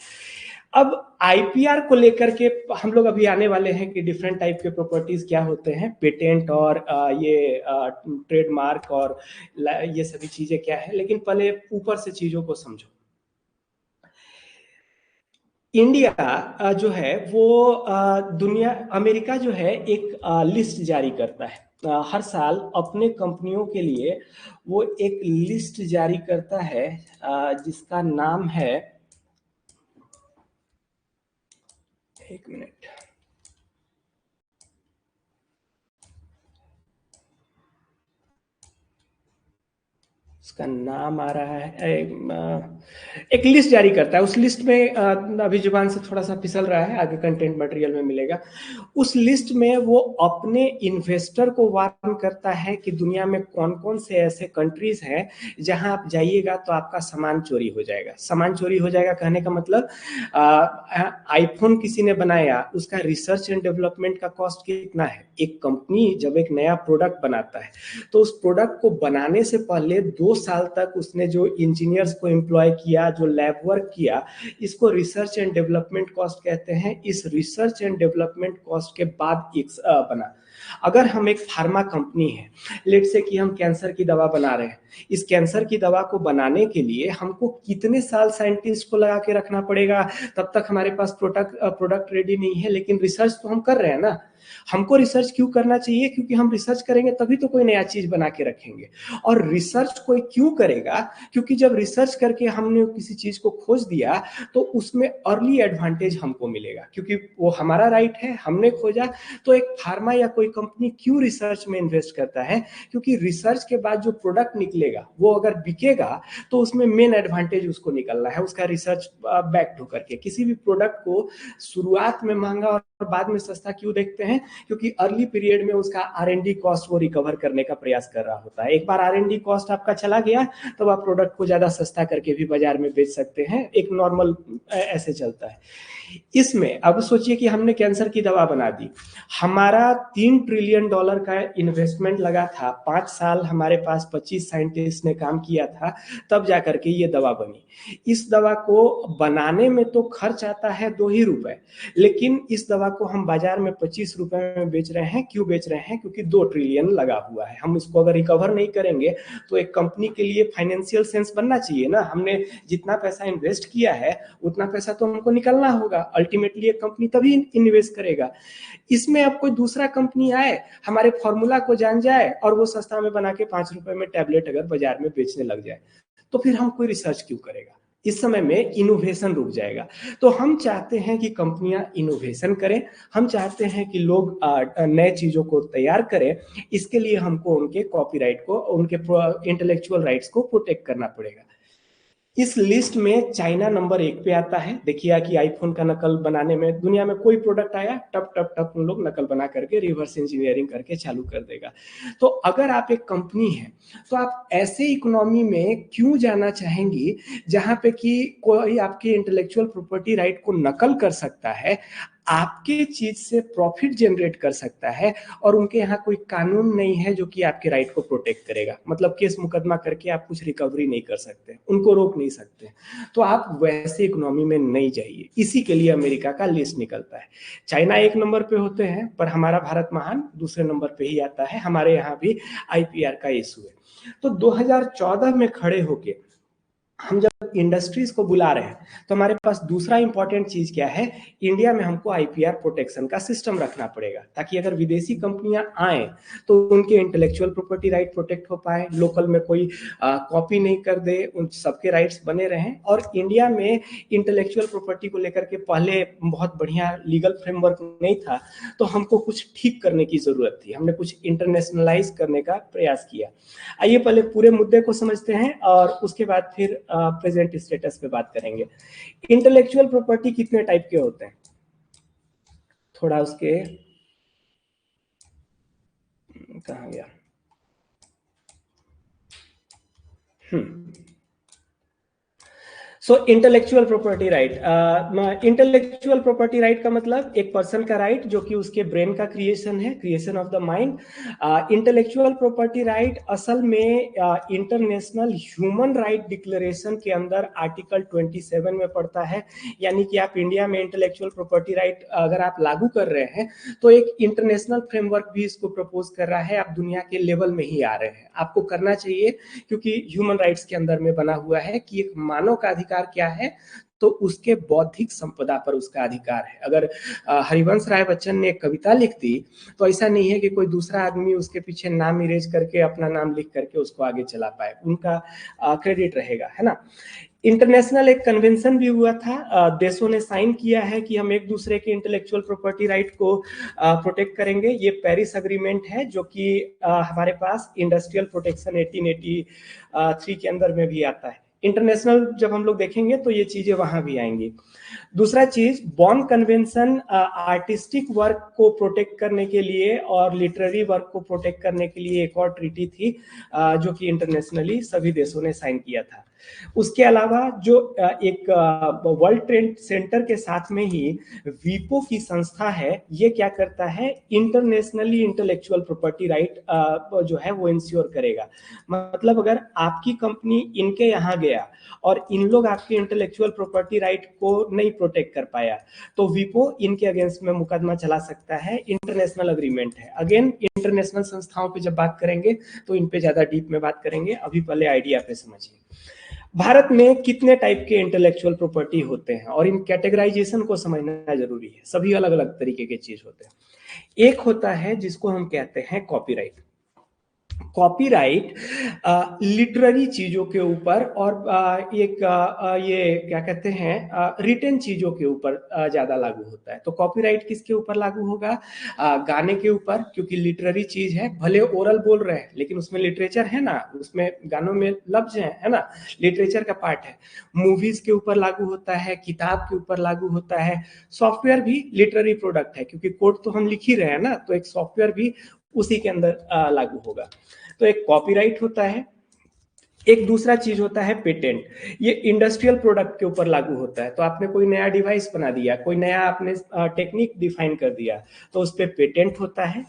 Speaker 1: अब आईपीआर को लेकर के हम लोग अभी आने वाले हैं कि डिफरेंट टाइप के प्रॉपर्टीज क्या होते हैं, पेटेंट और ये ट्रेडमार्क और ये सभी चीजें क्या है, लेकिन पहले ऊपर से चीजों को समझो। इंडिया जो है वो दुनिया, अमेरिका जो है एक लिस्ट जारी करता है हर साल अपने कंपनियों के लिए। वो एक लिस्ट जारी करता है जिसका नाम है, एक मिनट, उसका नाम आ रहा है, एक लिस्ट जारी करता है। उस लिस्ट में अभी जुबान से थोड़ा सा फिसल रहा है, आगे कंटेंट मटेरियल में मिलेगा। उस लिस्ट में वो अपने इन्वेस्टर को वार्न करता है कि दुनिया में कौन कौन से ऐसे कंट्रीज हैं जहां आप जाइएगा तो आपका सामान चोरी हो जाएगा। सामान चोरी हो जाएगा कहने का मतलब, आईफोन किसी ने बनाया, उसका रिसर्च एंड डेवलपमेंट का कॉस्ट कितना है? एक कंपनी जब एक नया प्रोडक्ट बनाता है, तो उस प्रोडक्ट को बनाने से पहले 2 साल तक उसने जो इंजीनियर्स को एम्प्लॉय किया, जो लैब वर्क किया, इसको रिसर्च एंड डेवलपमेंट कॉस्ट कहते हैं। इस रिसर्च एंड डेवलपमेंट कॉस्ट के बाद एक बना। अगर हम एक फार्मा कंपनी है, लेट से कि हम कैंसर की दवा बना रहे हैं, इस कैंसर की दवा को बनाने के लिए हमको कितने साल साइंटिस्ट को लगा के रखना पड़ेगा? तब तक हमारे पास प्रोडक्ट रेडी नहीं है, लेकिन रिसर्च तो हम कर रहे हैं ना। हमको रिसर्च क्यों करना चाहिए? क्योंकि हम रिसर्च करेंगे तभी तो कोई नया चीज बना के रखेंगे। और रिसर्च कोई क्यों करेगा? क्योंकि जब रिसर्च करके हमने किसी चीज को खोज दिया, तो उसमें अर्ली एडवांटेज हमको मिलेगा, क्योंकि वो हमारा राइट है, हमने खोजा। तो एक फार्मा या कोई कंपनी क्यों रिसर्च में इन्वेस्ट करता है? क्योंकि रिसर्च के बाद जो प्रोडक्ट निकलेगा, वो अगर बिकेगा तो उसमें मेन एडवांटेज उसको निकलना है, उसका रिसर्च बैक टू करके। किसी भी प्रोडक्ट को शुरुआत में महंगा और बाद में सस्ता क्यों देखते हैं? क्योंकि अर्ली पीरियड में उसका आर&डी कॉस्ट वो रिकवर करने का प्रयास कर रहा होता है। एक बार आर&डी कॉस्ट आपका चला गया, तो आप प्रोडक्ट को ज्यादा सस्ता करके भी बाजार में बेच सकते हैं। एक नॉर्मल ऐसे चलता है। इसमें अब सोचिए कि हमने कैंसर की दवा बना दी, हमारा $3 ट्रिलियन का इन्वेस्टमेंट लगा था, 5 साल हमारे पास 25 साइंटिस्ट ने काम किया था, तब जाकर के ये दवा बनी। इस दवा को बनाने में तो खर्च आता है 2 ही रुपए, लेकिन इस दवा को हम बाजार में 25 रुपए में बेच रहे हैं। क्यों बेच रहे हैं? क्योंकि 2 ट्रिलियन लगा हुआ है। हम इसको अगर रिकवर नहीं करेंगे, तो एक कंपनी के लिए फाइनेंशियल सेंस बनना चाहिए ना। हमने जितना पैसा इन्वेस्ट किया है, उतना पैसा तो हमको निकलना होगा। अल्टीमेटली एक कंपनी तभी इन्वेस्ट करेगा। इसमें अब कोई दूसरा कंपनी आए, हमारे फॉर्मूला को जान जाए और वो सस्ता में बना के 5 रुपए में टैबलेट अगर बाजार में बेचने लग जाए, तो फिर हम कोई रिसर्च क्यों करेगा? इस समय में इनोवेशन रुक जाएगा। तो हम चाहते हैं कि कंपनियां इनोवेशन करें, हम चाहते हैं कि लोग नए चीजों को तैयार करें। इसके लिए हमको उनके कॉपीराइट को, उनके इंटेलेक्चुअल राइट्स को प्रोटेक्ट करना पड़ेगा। इस लिस्ट में चाइना नंबर 1 पे आता है। देखिए कि आईफोन का नकल बनाने में दुनिया में कोई प्रोडक्ट आया, टप टप टप उन लोग नकल बना करके रिवर्स इंजीनियरिंग करके चालू कर देगा। तो अगर आप एक कंपनी है तो आप ऐसे इकोनॉमी में क्यों जाना चाहेंगी जहां पे कि कोई आपके इंटेलेक्चुअल प्रॉपर्टी राइट को नकल कर सकता है, आपके चीज से प्रॉफिट जनरेट कर सकता है, और उनके यहाँ कोई कानून नहीं है जो कि आपके राइट को प्रोटेक्ट करेगा। मतलब केस मुकदमा करके आप कुछ रिकवरी नहीं कर सकते, उनको रोक नहीं सकते। तो आप वैसे इकोनॉमी में नहीं जाइए। इसी के लिए अमेरिका का लिस्ट निकलता है। चाइना 1 नंबर पे होते हैं, पर हमारा भारत महान दूसरे नंबर पे ही आता है। हमारे यहाँ भी आईपीआर का इशू है। तो 2014 में खड़े होके हम जब इंडस्ट्रीज को बुला रहे हैं तो हमारे पास दूसरा इंपॉर्टेंट चीज क्या है, इंडिया में हमको आईपीआर प्रोटेक्शन का सिस्टम रखना पड़ेगा, ताकि अगर विदेशी कंपनियां आए तो उनके इंटेलेक्चुअल प्रॉपर्टी राइट प्रोटेक्ट हो पाए, लोकल में कोई कॉपी नहीं कर दे, उन सबके राइट्स बने रहें। और इंडिया में इंटेलेक्चुअल प्रॉपर्टी को लेकर के पहले बहुत बढ़िया लीगल फ्रेमवर्क नहीं था, तो हमको कुछ ठीक करने की जरूरत थी। हमने कुछ इंटरनेशनलाइज करने का प्रयास किया। आइए पहले पूरे मुद्दे को समझते हैं और उसके बाद फिर प्रेजेंट स्टेटस पे बात करेंगे। इंटेलेक्चुअल प्रॉपर्टी कितने टाइप के होते हैं, थोड़ा उसके कहाँ गया, so intellectual property right, intellectual property right का मतलब एक पर्सन का राइट जो कि उसके ब्रेन का क्रिएशन है, creation of the mind. Intellectual property right असल में इंटरनेशनल ह्यूमन राइट डिक्लेरेशन के अंदर आर्टिकल 27 में पड़ता है। यानी कि आप इंडिया में इंटेलेक्चुअल प्रॉपर्टी राइट अगर आप लागू कर रहे हैं तो एक इंटरनेशनल फ्रेमवर्क भी इसको प्रपोज कर रहा है। आप दुनिया के लेवल में ही आ रहे हैं, आपको करना चाहिए, क्योंकि ह्यूमन राइट्स के अंदर में बना हुआ है कि एक मानव का अधिकार क्या है, तो उसके बौद्धिक संपदा पर उसका अधिकार है। अगर हरिवंश राय बच्चन ने एक कविता लिख दी तो ऐसा नहीं है कि कोई दूसरा आदमी उसके पीछे नाम इरेज करके अपना नाम लिख करके उसको आगे चला पाए, उनका क्रेडिट रहेगा, है ना। इंटरनेशनल एक कन्वेंशन भी हुआ था, देशों ने साइन किया है कि हम एक दूसरे के इंटेलेक्चुअल प्रॉपर्टी राइट को प्रोटेक्ट करेंगे। ये पेरिस अग्रीमेंट है जो कि हमारे पास इंडस्ट्रियल प्रोटेक्शन 1883 के अंदर में भी आता है। इंटरनेशनल जब हम लोग देखेंगे तो ये चीजें वहां भी आएंगी। दूसरा चीज, बॉन कन्वेंशन आर्टिस्टिक वर्क को प्रोटेक्ट करने के लिए और लिटरेरी वर्क को प्रोटेक्ट करने के लिए एक और ट्रीटी थी जो कि इंटरनेशनली सभी देशों ने साइन किया था। उसके अलावा जो एक वर्ल्ड ट्रेड सेंटर के साथ में ही वीपो की संस्था है, ये क्या करता है, इंटरनेशनली इंटेलेक्चुअल प्रॉपर्टी राइट जो है वो इंश्योर करेगा। मतलब अगर आपकी कंपनी इनके यहाँ गया और इन लोग आपके इंटेलेक्चुअल प्रॉपर्टी राइट को नहीं प्रोटेक्ट कर पाया तो वीपो इनके अगेंस्ट में मुकदमा चला सकता है। इंटरनेशनल अग्रीमेंट है। अगेन इंटरनेशनल संस्थाओं पे जब बात करेंगे तो इन पे ज्यादा डीप में बात करेंगे, अभी पहले आइडिया पे समझिए। भारत में कितने टाइप के इंटेलेक्चुअल प्रॉपर्टी होते हैं और इन कैटेगराइजेशन को समझना जरूरी है। सभी अलग अलग तरीके के चीज होते हैं। एक होता है जिसको हम कहते हैं कॉपीराइट। कॉपीराइट लिटरेरी चीजों के ऊपर और ये क्या कहते हैं रिटन चीजों के ऊपर ज्यादा लागू होता है। तो कॉपीराइट किसके ऊपर लागू होगा, गाने के ऊपर, क्योंकि लिटरेरी चीज है, भले ओरल बोल रहे हैं लेकिन उसमें लिटरेचर है ना, उसमें गानों में लफ्ज है ना, लिटरेचर का पार्ट है। मूवीज के ऊपर लागू होता है, किताब के ऊपर लागू होता है। सॉफ्टवेयर भी लिटरेरी प्रोडक्ट है, क्योंकि कोड तो हम लिख ही रहे हैं ना, तो एक सॉफ्टवेयर भी उसी के अंदर लागू होगा। तो एक कॉपीराइट होता है। एक दूसरा चीज होता है पेटेंट। ये इंडस्ट्रियल प्रोडक्ट के ऊपर लागू होता है। तो आपने कोई नया डिवाइस बना दिया, कोई नया आपने टेक्निक डिफाइन कर दिया, तो उस पर पेटेंट होता है।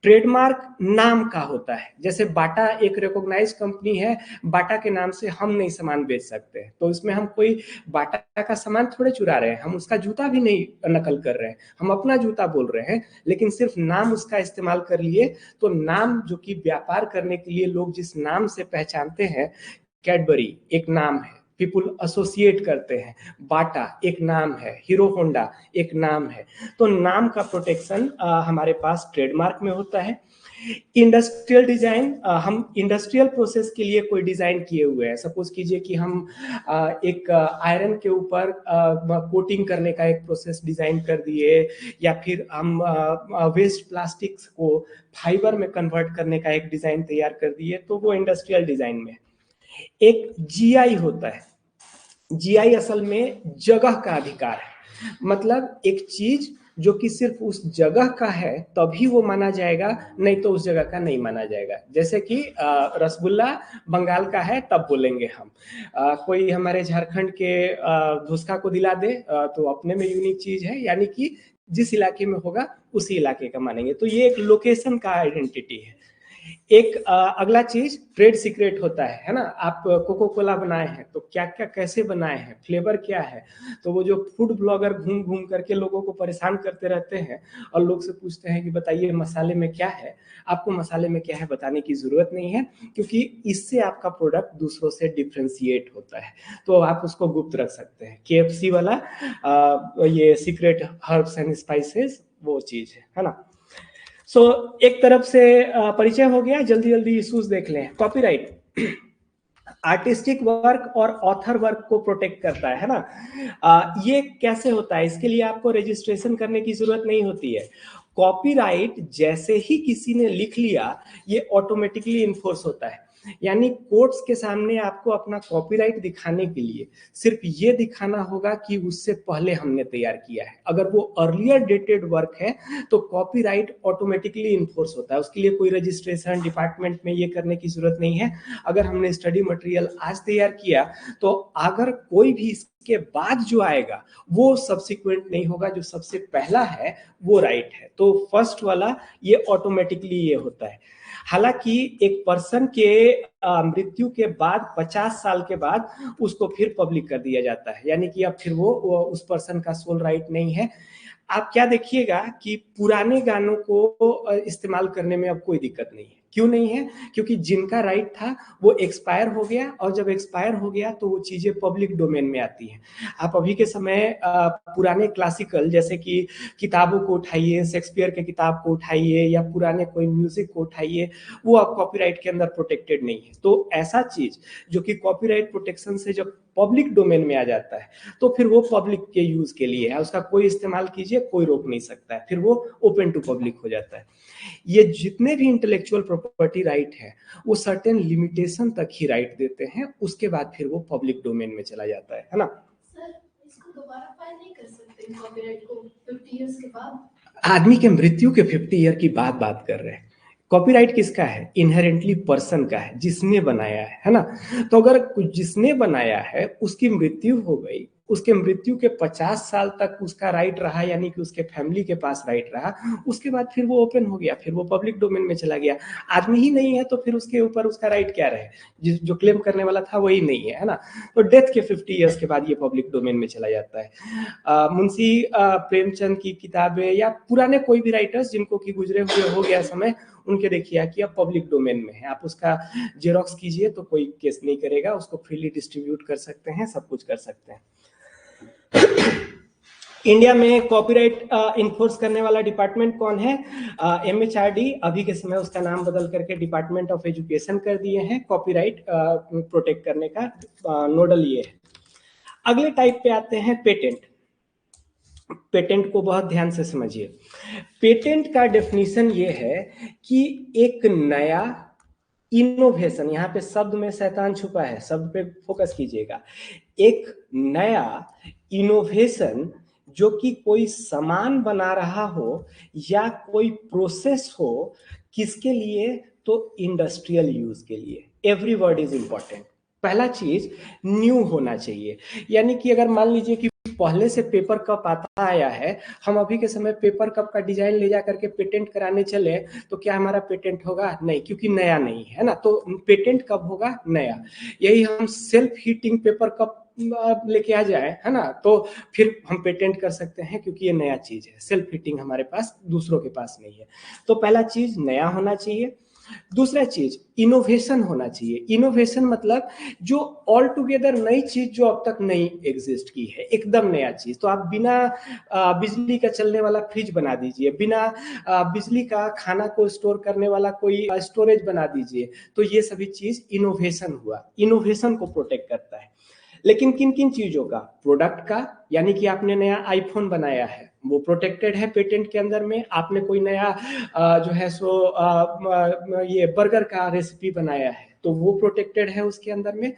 Speaker 1: ट्रेडमार्क नाम का होता है, जैसे बाटा एक रिकॉग्नाइज कंपनी है, बाटा के नाम से हम नहीं सामान बेच सकते, तो इसमें हम कोई बाटा का सामान थोड़े चुरा रहे हैं, हम उसका जूता भी नहीं नकल कर रहे हैं, हम अपना जूता बोल रहे हैं, लेकिन सिर्फ नाम उसका इस्तेमाल कर लिए। तो नाम जो कि व्यापार करने के लिए लोग जिस नाम से पहचानते हैं, कैडबरी एक नाम है, पीपुल एसोसिएट करते हैं, बाटा एक नाम है, हीरो होंडा एक नाम है। तो नाम का प्रोटेक्शन हमारे पास ट्रेडमार्क में होता है। इंडस्ट्रियल डिजाइन, हम इंडस्ट्रियल प्रोसेस के लिए कोई डिजाइन किए हुए हैं। सपोज कीजिए कि हम एक आयरन के ऊपर कोटिंग करने का एक प्रोसेस डिजाइन कर दिए, या फिर हम वेस्ट प्लास्टिक्स को फाइबर में कन्वर्ट करने का एक डिजाइन तैयार कर दिए, तो वो इंडस्ट्रियल डिजाइन में। एक जीआई होता है, जीआई असल में जगह का अधिकार है, मतलब एक चीज जो कि सिर्फ उस जगह का है तभी वो माना जाएगा, नहीं तो उस जगह का नहीं माना जाएगा। जैसे कि रसगुल्ला बंगाल का है तब बोलेंगे हम। कोई हमारे झारखंड के धुसका को दिला दे तो अपने में यूनिक चीज है, यानी कि जिस इलाके में होगा उसी इलाके का मानेंगे। तो ये एक लोकेशन का आइडेंटिटी है। एक अगला चीज ट्रेड सीक्रेट होता है ना। आप कोको कोला बनाए हैं तो क्या क्या कैसे बनाए हैं, फ्लेवर क्या है, तो वो जो फूड ब्लॉगर घूम घूम करके लोगों को परेशान करते रहते हैं और लोग से पूछते हैं कि बताइए मसाले में क्या है, आपको मसाले में क्या है बताने की जरूरत नहीं है, क्योंकि इससे आपका प्रोडक्ट दूसरों से डिफ्रेंशिएट होता है, तो आप उसको गुप्त रख सकते हैं। केएफसी वाला ये सीक्रेट हर्ब्स एंड स्पाइसेस वो चीज है ना। सो एक तरफ से परिचय हो गया, जल्दी जल्दी इश्यूज देख लें। कॉपीराइट आर्टिस्टिक वर्क और ऑथर वर्क को प्रोटेक्ट करता है ना। ये कैसे होता है, इसके लिए आपको रजिस्ट्रेशन करने की जरूरत नहीं होती है। कॉपीराइट जैसे ही किसी ने लिख लिया ये ऑटोमेटिकली इन्फोर्स होता है। यानी कोर्ट्स के सामने आपको अपना कॉपीराइट दिखाने के लिए सिर्फ ये दिखाना होगा कि उससे पहले हमने तैयार किया है। अगर वो अर्लियर डेटेड वर्क है तो कॉपीराइट ऑटोमेटिकली इन्फोर्स होता है, उसके लिए कोई रजिस्ट्रेशन डिपार्टमेंट में ये करने की जरूरत नहीं है। अगर हमने स्टडी मटेरियल आज तैयार किया तो अगर कोई भी इसके बाद जो आएगा वो सब्सिक्वेंट नहीं होगा, जो सबसे पहला है वो राइट है। तो फर्स्ट वाला ये ऑटोमेटिकली ये होता है। हालांकि एक पर्सन के मृत्यु के बाद 50 साल के बाद उसको फिर पब्लिक कर दिया जाता है, यानी कि अब फिर वो उस पर्सन का सोल राइट नहीं है। आप क्या देखिएगा कि पुराने गानों को इस्तेमाल करने में अब कोई दिक्कत नहीं है। क्यों नहीं है? क्योंकि जिनका राइट था वो एक्सपायर हो गया, और जब एक्सपायर हो गया तो वो चीजें पब्लिक डोमेन में आती हैं। आप अभी के समय पुराने क्लासिकल जैसे कि किताबों को उठाइए, शेक्सपियर के किताब को उठाइए या पुराने कोई म्यूजिक को उठाइए, वो अब कॉपीराइट के अंदर प्रोटेक्टेड नहीं है। तो ऐसा चीज जो कि कॉपीराइट प्रोटेक्शन से जब पब्लिक डोमेन में आ जाता है तो फिर वो पब्लिक के यूज के लिए है, उसका कोई इस्तेमाल कीजिए, कोई रोक नहीं सकता है, फिर वो ओपन टू पब्लिक हो जाता है। ये जितने भी इंटेलेक्चुअल प्रॉपर्टी राइट है वो सर्टेन लिमिटेशन तक ही राइट देते हैं, उसके बाद फिर वो पब्लिक डोमेन में चला जाता है ना।
Speaker 2: सर, इसको दोबारा फाइल नहीं कर सकते कॉपीराइट को 50 इयर्स के बाद?
Speaker 1: आदमी के मृत्यु के 50 ईयर की बात कर रहे हैं। कॉपीराइट किसका है? इनहेरेंटली पर्सन का है, जिसने बनाया है ना। तो अगर जिसने बनाया है उसकी मृत्यु हो गई, उसके मृत्यु के 50 साल तक उसका राइट रहा, यानी कि उसके फैमिली के पास राइट रहा, उसके बाद फिर वो ओपन हो गया, फिर वो पब्लिक डोमेन में चला गया। आदमी ही नहीं है तो फिर उसके ऊपर उसका राइट क्या रहे, जो क्लेम करने वाला था वही नहीं है ना। तो डेथ के 50 ईयर्स के बाद ये पब्लिक डोमेन में चला जाता है। मुंशी प्रेमचंद की किताबें या पुराने कोई भी राइटर्स जिनको कि गुजरे हुए हो गया समय, उनके देखिए कि अब पब्लिक डोमेन में है, आप उसका जेरोक्स कीजिए तो कोई केस नहीं करेगा, उसको फ्रीली डिस्ट्रीब्यूट कर सकते हैं, सब कुछ कर सकते हैं। इंडिया में कॉपीराइट इन्फोर्स करने वाला डिपार्टमेंट कौन है? MHRD, अभी के समय उसका नाम बदल करके डिपार्टमेंट ऑफ एजुकेशन कर दिए हैं। कॉपीराइट प्रोटेक्ट करने का नोडल ये है। अगले टाइप पे आते हैं पेटेंट। पेटेंट को बहुत ध्यान से समझिए। पेटेंट का डेफिनेशन ये है कि एक नया इनोवेशन, यहां पे शब्द में शैतान छुपा है, शब्द पे फोकस कीजिएगा। एक नया इनोवेशन जो कि कोई सामान बना रहा हो या कोई प्रोसेस हो, किसके लिए? तो इंडस्ट्रियल यूज के लिए। Every word is important. पहला चीज न्यू होना चाहिए, यानी कि अगर मान लीजिए कि पहले से पेपर कप आता आया है, हम अभी के समय पेपर कप का डिजाइन ले जा करके पेटेंट कराने चले तो क्या हमारा पेटेंट होगा? नहीं, क्योंकि नया नहीं है ना। तो पेटेंट कब होगा? नया। यही हम सेल्फ हीटिंग पेपर कप लेके आ जाए है ना, तो फिर हम पेटेंट कर सकते हैं, क्योंकि ये नया चीज है। सेल्फ हीटिंग हमारे पास, दूसरों के पास नहीं है। तो पहला चीज नया होना चाहिए। दूसरा चीज इनोवेशन होना चाहिए। इनोवेशन मतलब जो ऑल टुगेदर नई चीज जो अब तक नहीं एग्जिस्ट की है, एकदम नया चीज। तो आप बिना बिजली का चलने वाला फ्रिज बना दीजिए, बिना बिजली का खाना को स्टोर करने वाला कोई स्टोरेज बना दीजिए, तो ये सभी चीज इनोवेशन हुआ। इनोवेशन को प्रोटेक्ट करता है। लेकिन किन किन चीजों का? प्रोडक्ट का, यानी कि आपने नया आईफोन बनाया है, वो प्रोटेक्टेड है पेटेंट के अंदर में। आपने कोई नया जो है सो ये बर्गर का रेसिपी बनाया है तो वो प्रोटेक्टेड है उसके अंदर में।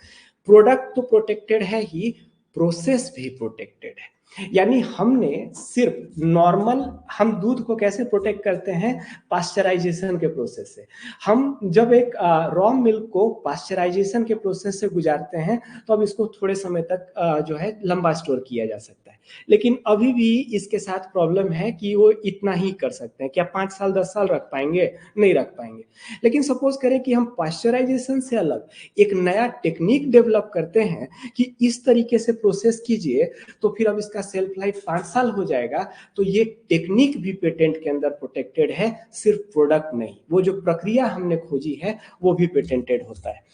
Speaker 1: प्रोडक्ट तो प्रोटेक्टेड है ही, प्रोसेस भी प्रोटेक्टेड है। यानी हमने सिर्फ नॉर्मल, हम दूध को कैसे प्रोटेक्ट करते हैं, पास्चराइजेशन के प्रोसेस से। हम जब एक रॉ मिल्क को पास्चराइजेशन के प्रोसेस से गुजारते हैं तो अब इसको थोड़े समय तक जो है लंबा स्टोर किया जा सकता है, लेकिन अभी भी इसके साथ प्रॉब्लम है कि वो इतना ही कर सकते हैं। क्या 5 साल 10 साल रख पाएंगे? नहीं रख पाएंगे। लेकिन सपोज करें कि हम पास्चराइजेशन से अलग एक नया टेक्निक डेवलप करते हैं कि इस तरीके से प्रोसेस कीजिए, तो फिर अब इसका सेल्फ लाइफ 5 साल हो जाएगा। तो ये टेक्निक भी पेटेंट के अंदर प्रोटेक्टेड है, सिर्फ प्रोडक्ट नहीं। वो जो प्रक्रिया हमने खोजी है वो भी पेटेंटेड होता है।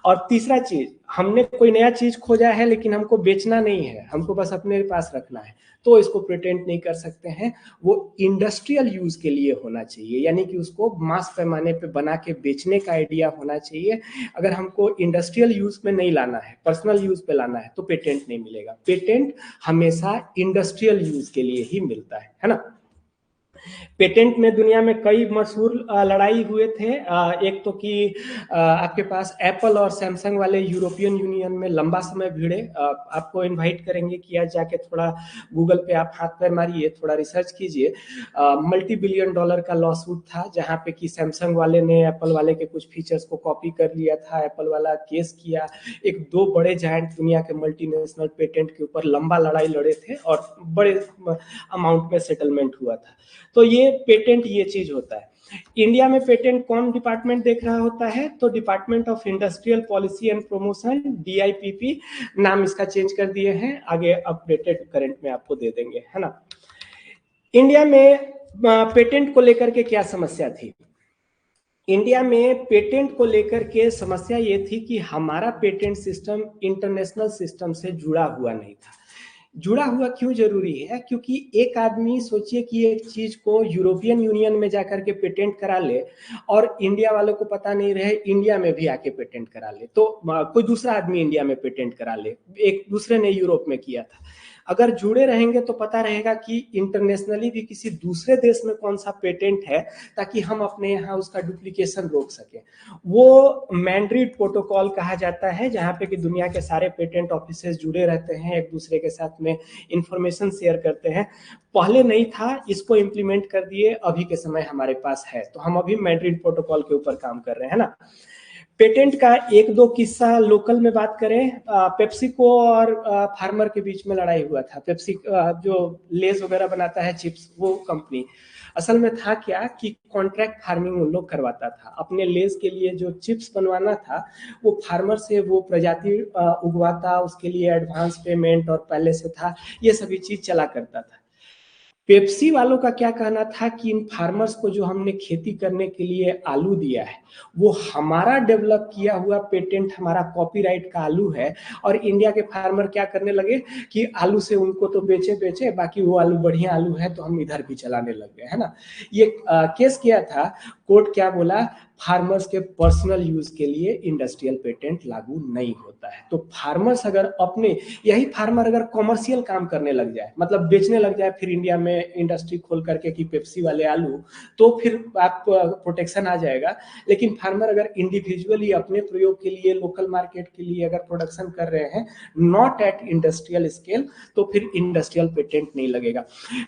Speaker 1: और तीसरा चीज, हमने कोई नया चीज खोजा है लेकिन हमको बेचना नहीं है, हमको बस अपने पास रखना है, तो इसको पेटेंट नहीं कर सकते हैं। वो इंडस्ट्रियल यूज के लिए होना चाहिए, यानी कि उसको मास पैमाने पे बना के बेचने का आइडिया होना चाहिए। अगर हमको इंडस्ट्रियल यूज में नहीं लाना है, पर्सनल यूज पे लाना है, तो पेटेंट नहीं मिलेगा। पेटेंट हमेशा इंडस्ट्रियल यूज के लिए ही मिलता है ना। पेटेंट में दुनिया में कई मशहूर लड़ाई हुए थे। एक तो कि आपके पास एप्पल और सैमसंग वाले यूरोपियन यूनियन में लंबा समय भिड़े। आपको इनवाइट करेंगे कि आज जाके थोड़ा गूगल पे आप हाथ पैर मारिए, थोड़ा रिसर्च कीजिए। मल्टी बिलियन डॉलर का लॉ सूट था जहाँ पे कि सैमसंग वाले ने एप्पल वाले के कुछ फीचर्स को कॉपी कर लिया था, एप्पल वाला केस किया। एक दो बड़े जायंट दुनिया के मल्टीनेशनल पेटेंट के ऊपर लंबा लड़ाई लड़े थे और बड़े अमाउंट में सेटलमेंट हुआ था। तो ये पेटेंट ये चीज होता है। इंडिया में पेटेंट कौन डिपार्टमेंट देख रहा होता है? तो department of industrial policy and promotion, DIPP नाम इसका चेंज कर दिए हैं, आगे अपडेटेड करंट में आपको दे देंगे, है ना। इंडिया में पेटेंट को लेकर के क्या समस्या थी? इंडिया में पेटेंट को लेकर के समस्या ये थी कि हमारा पेटेंट सिस्टम इंटरनेशनल सिस्टम से जुड़ा हुआ नहीं था। जुड़ा हुआ क्यों जरूरी है? क्योंकि एक आदमी सोचिए कि एक चीज को यूरोपियन यूनियन में जाकर के पेटेंट करा ले और इंडिया वालों को पता नहीं रहे, इंडिया में भी आके पेटेंट करा ले, तो कोई दूसरा आदमी इंडिया में पेटेंट करा ले, एक दूसरे ने यूरोप में किया था। अगर जुड़े रहेंगे तो पता रहेगा कि इंटरनेशनली भी किसी दूसरे देश में कौन सा पेटेंट है, ताकि हम अपने यहाँ उसका डुप्लीकेशन रोक सके। वो मैड्रिड प्रोटोकॉल कहा जाता है, जहाँ पे कि दुनिया के सारे पेटेंट ऑफिसेस जुड़े रहते हैं, एक दूसरे के साथ में इंफॉर्मेशन शेयर करते हैं। पहले नहीं था, इसको इम्प्लीमेंट कर दिए, अभी के समय हमारे पास है, तो हम अभी मैड्रिड प्रोटोकॉल के ऊपर काम कर रहे हैं ना। पेटेंट का एक दो किस्सा लोकल में बात करें, पेप्सिको और फार्मर के बीच में लड़ाई हुआ था। पेप्सी जो लेस वगैरह बनाता है, चिप्स, वो कंपनी, असल में था क्या कि कॉन्ट्रैक्ट फार्मिंग उन लोग करवाता था। अपने लेस के लिए जो चिप्स बनवाना था वो फार्मर से वो प्रजाति उगवाता, उसके लिए एडवांस पेमेंट और पहले से था, ये सभी चीज चला करता था। पेप्सी वालों का क्या कहना था कि इन फार्मर्स को जो हमने खेती करने के लिए आलू दिया है वो हमारा डेवलप किया हुआ पेटेंट, हमारा कॉपीराइट का आलू है, और इंडिया के फार्मर क्या करने लगे कि आलू से उनको तो बेचे, बाकी वो आलू बढ़िया आलू है तो हम इधर भी चलाने लग गए, है ना। ये केस किया था, कोर्ट क्या बोला, फार्मर्स के पर्सनल यूज के लिए इंडस्ट्रियल पेटेंट लागू नहीं होता है। तो फार्मर्स अगर अपने, यही फार्मर अगर कॉमर्शियल काम करने लग जाए, मतलब बेचने लग जाए फिर इंडिया में इंडस्ट्री खोल करके कि पेप्सी वाले आलू, तो फिर आप प्रोटेक्शन आ जाएगा। लेकिन फार्मर अगर इंडिविजुअली अपने प्रयोग के लिए, लोकल मार्केट के लिए अगर प्रोडक्शन कर रहे हैं, नॉट एट इंडस्ट्रियल स्केल, तो फिर इंडस्ट्रियल पेटेंट नहीं लगेगा।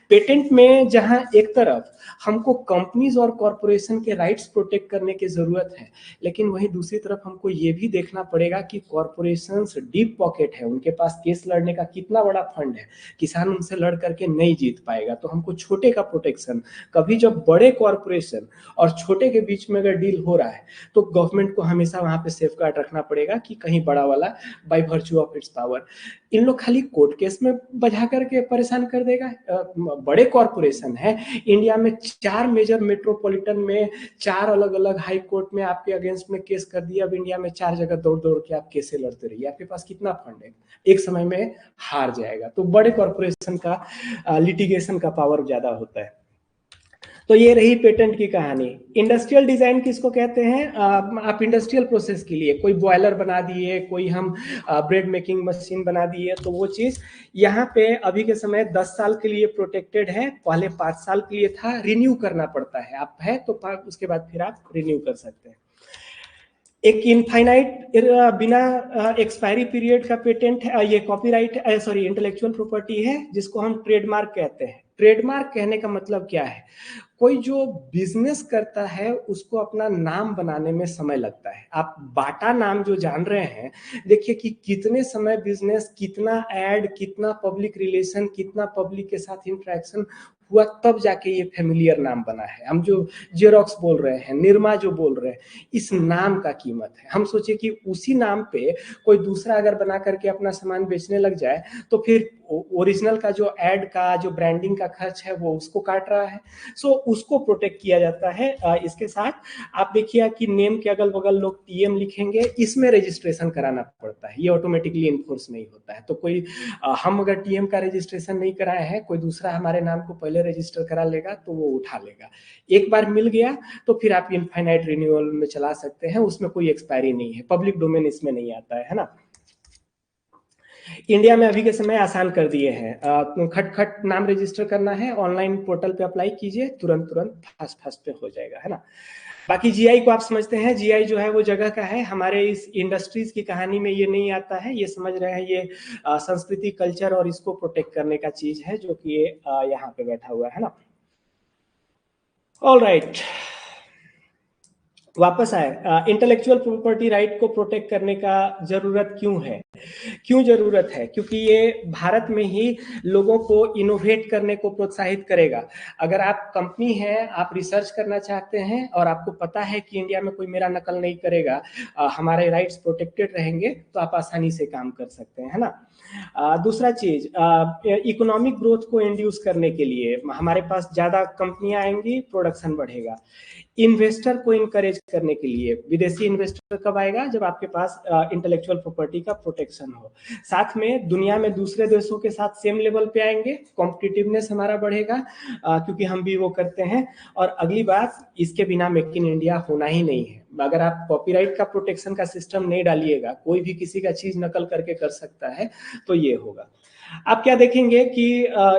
Speaker 1: पेटेंट में जहां एक तरफ हमको कंपनीज और कॉरपोरेशन के राइट्स प्रोटेक्ट करने की जरूरत है, लेकिन वहीं दूसरी तरफ हमको ये भी देखना पड़ेगा कि कॉरपोरेशंस डीप पॉकेट है, उनके पास केस लड़ने का कितना बड़ा फंड है, किसान उनसे लड़ करके नहीं जीत पाएगा। तो हमको छोटे का प्रोटेक्शन, कभी जब बड़े कॉरपोरेशन और छोटे के बीच में अगर डील हो रहा है तो गवर्नमेंट को हमेशा वहां पे सेफ गार्ड रखना पड़ेगा कि कहीं बड़ा वाला by virtue of its power, इन लोग खाली कोर्ट केस में बजा करके परेशान कर देगा। बड़े कॉरपोरेशन है इंडिया में, 4 मेजर मेट्रोपॉलिटन में 4 अलग अलग हाई कोर्ट में आपके अगेंस्ट में केस कर दिया। अब इंडिया में 4 जगह दौड़ दौड़ के आप केसे लड़ते रहिए, आपके पास कितना फंड है, एक समय में हार जाएगा। तो बड़े कॉरपोरेशन का लिटिगेशन का पावर ज्यादा होता है। तो ये रही पेटेंट की कहानी। इंडस्ट्रियल डिजाइन किसको कहते हैं? आप इंडस्ट्रियल प्रोसेस के लिए कोई बॉयलर बना दिए, कोई हम ब्रेड मेकिंग मशीन बना दिए, तो वो चीज यहाँ पे अभी के समय 10 साल के लिए प्रोटेक्टेड है, पहले 5 साल के लिए था, रिन्यू करना पड़ता है, आप है तो उसके बाद फिर आप रिन्यू कर सकते हैं। एक इनफाइनाइट बिना एक्सपायरी पीरियड का पेटेंट है, ये कॉपीराइट सॉरी इंटेलेक्चुअल प्रॉपर्टी है, जिसको हम ट्रेडमार्क कहते हैं। ट्रेडमार्क कहने का मतलब क्या है? कोई जो बिजनेस करता है उसको अपना नाम बनाने में समय लगता है। आप बाटा नाम जो जान रहे हैं, देखिए कि कितने समय बिजनेस, कितना एड, कितना पब्लिक रिलेशन, कितना पब्लिक के साथ इंटरेक्शन हुआ, तब जाके ये फेमिलियर नाम बना है। हम जो जेरोक्स बोल रहे हैं, निरमा जो बोल रहे हैं, इस नाम का कीमत है। हम सोचे कि उसी नाम पे कोई दूसरा अगर बना करके अपना सामान बेचने लग जाए तो फिर ओरिजिनल का जो एड का, जो ब्रांडिंग का खर्च है, वो उसको काट रहा है। सो उसको प्रोटेक्ट किया जाता है। इसके साथ आप देखिए कि नेम के अगल बगल लोग टीएम लिखेंगे, इसमें रजिस्ट्रेशन कराना पड़ता है, ये ऑटोमेटिकली इन्फोर्स नहीं होता है। तो कोई हम अगर टीएम का रजिस्ट्रेशन नहीं कराए हैं, कोई दूसरा हमारे नाम को पहले रजिस्टर करा लेगा तो वो उठा लेगा। एक बार मिल गया तो फिर आप इनफाइनाइट रिन्यूअल में चला सकते हैं, उसमें कोई एक्सपायरी नहीं है, पब्लिक डोमेन इसमें नहीं आता है ना। इंडिया में अभी के समय आसान कर दिए हैं, खट खट नाम रजिस्टर करना है, ऑनलाइन पोर्टल पे अप्लाई कीजिए, तुरंत तुरंत फास्ट फास्ट पे हो जाएगा, है ना। बाकी जीआई को आप समझते हैं, जीआई जो है वो जगह का है, हमारे इस इंडस्ट्रीज की कहानी में ये नहीं आता है, ये समझ रहे हैं ये संस्कृति, कल्चर और इसको प्रोटेक्ट करने का चीज है, जो कि ये यहाँ पे बैठा हुआ है ना। ऑल राइट, वापस आए, इंटेलेक्चुअल प्रॉपर्टी राइट को प्रोटेक्ट करने का जरूरत क्यों है? क्यों जरूरत है? क्योंकि ये भारत में ही लोगों को इनोवेट करने को प्रोत्साहित करेगा। अगर आप कंपनी है, आप रिसर्च करना चाहते हैं और आपको पता है कि इंडिया में कोई मेरा नकल नहीं करेगा, हमारे राइट्स प्रोटेक्टेड रहेंगे, तो आप आसानी से काम कर सकते हैं, है ना। दूसरा चीज, इकोनॉमिक ग्रोथ को इंड्यूस करने के लिए हमारे पास ज्यादा कंपनियां आएंगी, प्रोडक्शन बढ़ेगा। इन्वेस्टर को इनकरेज करने के लिए, विदेशी इन्वेस्टर कब आएगा? जब आपके पास इंटेलेक्चुअल प्रॉपर्टी का प्रोटेक्शन हो। साथ में दुनिया में दूसरे देशों के साथ सेम लेवल पे आएंगे, कॉम्पिटिटिवनेस हमारा बढ़ेगा, क्योंकि हम भी वो करते हैं। और अगली बात, इसके बिना मेक इन इंडिया होना ही नहीं है। अगर आप कॉपीराइट का प्रोटेक्शन का सिस्टम नहीं डालिएगा, कोई भी किसी का चीज नकल करके कर सकता है, तो ये होगा। आप क्या देखेंगे कि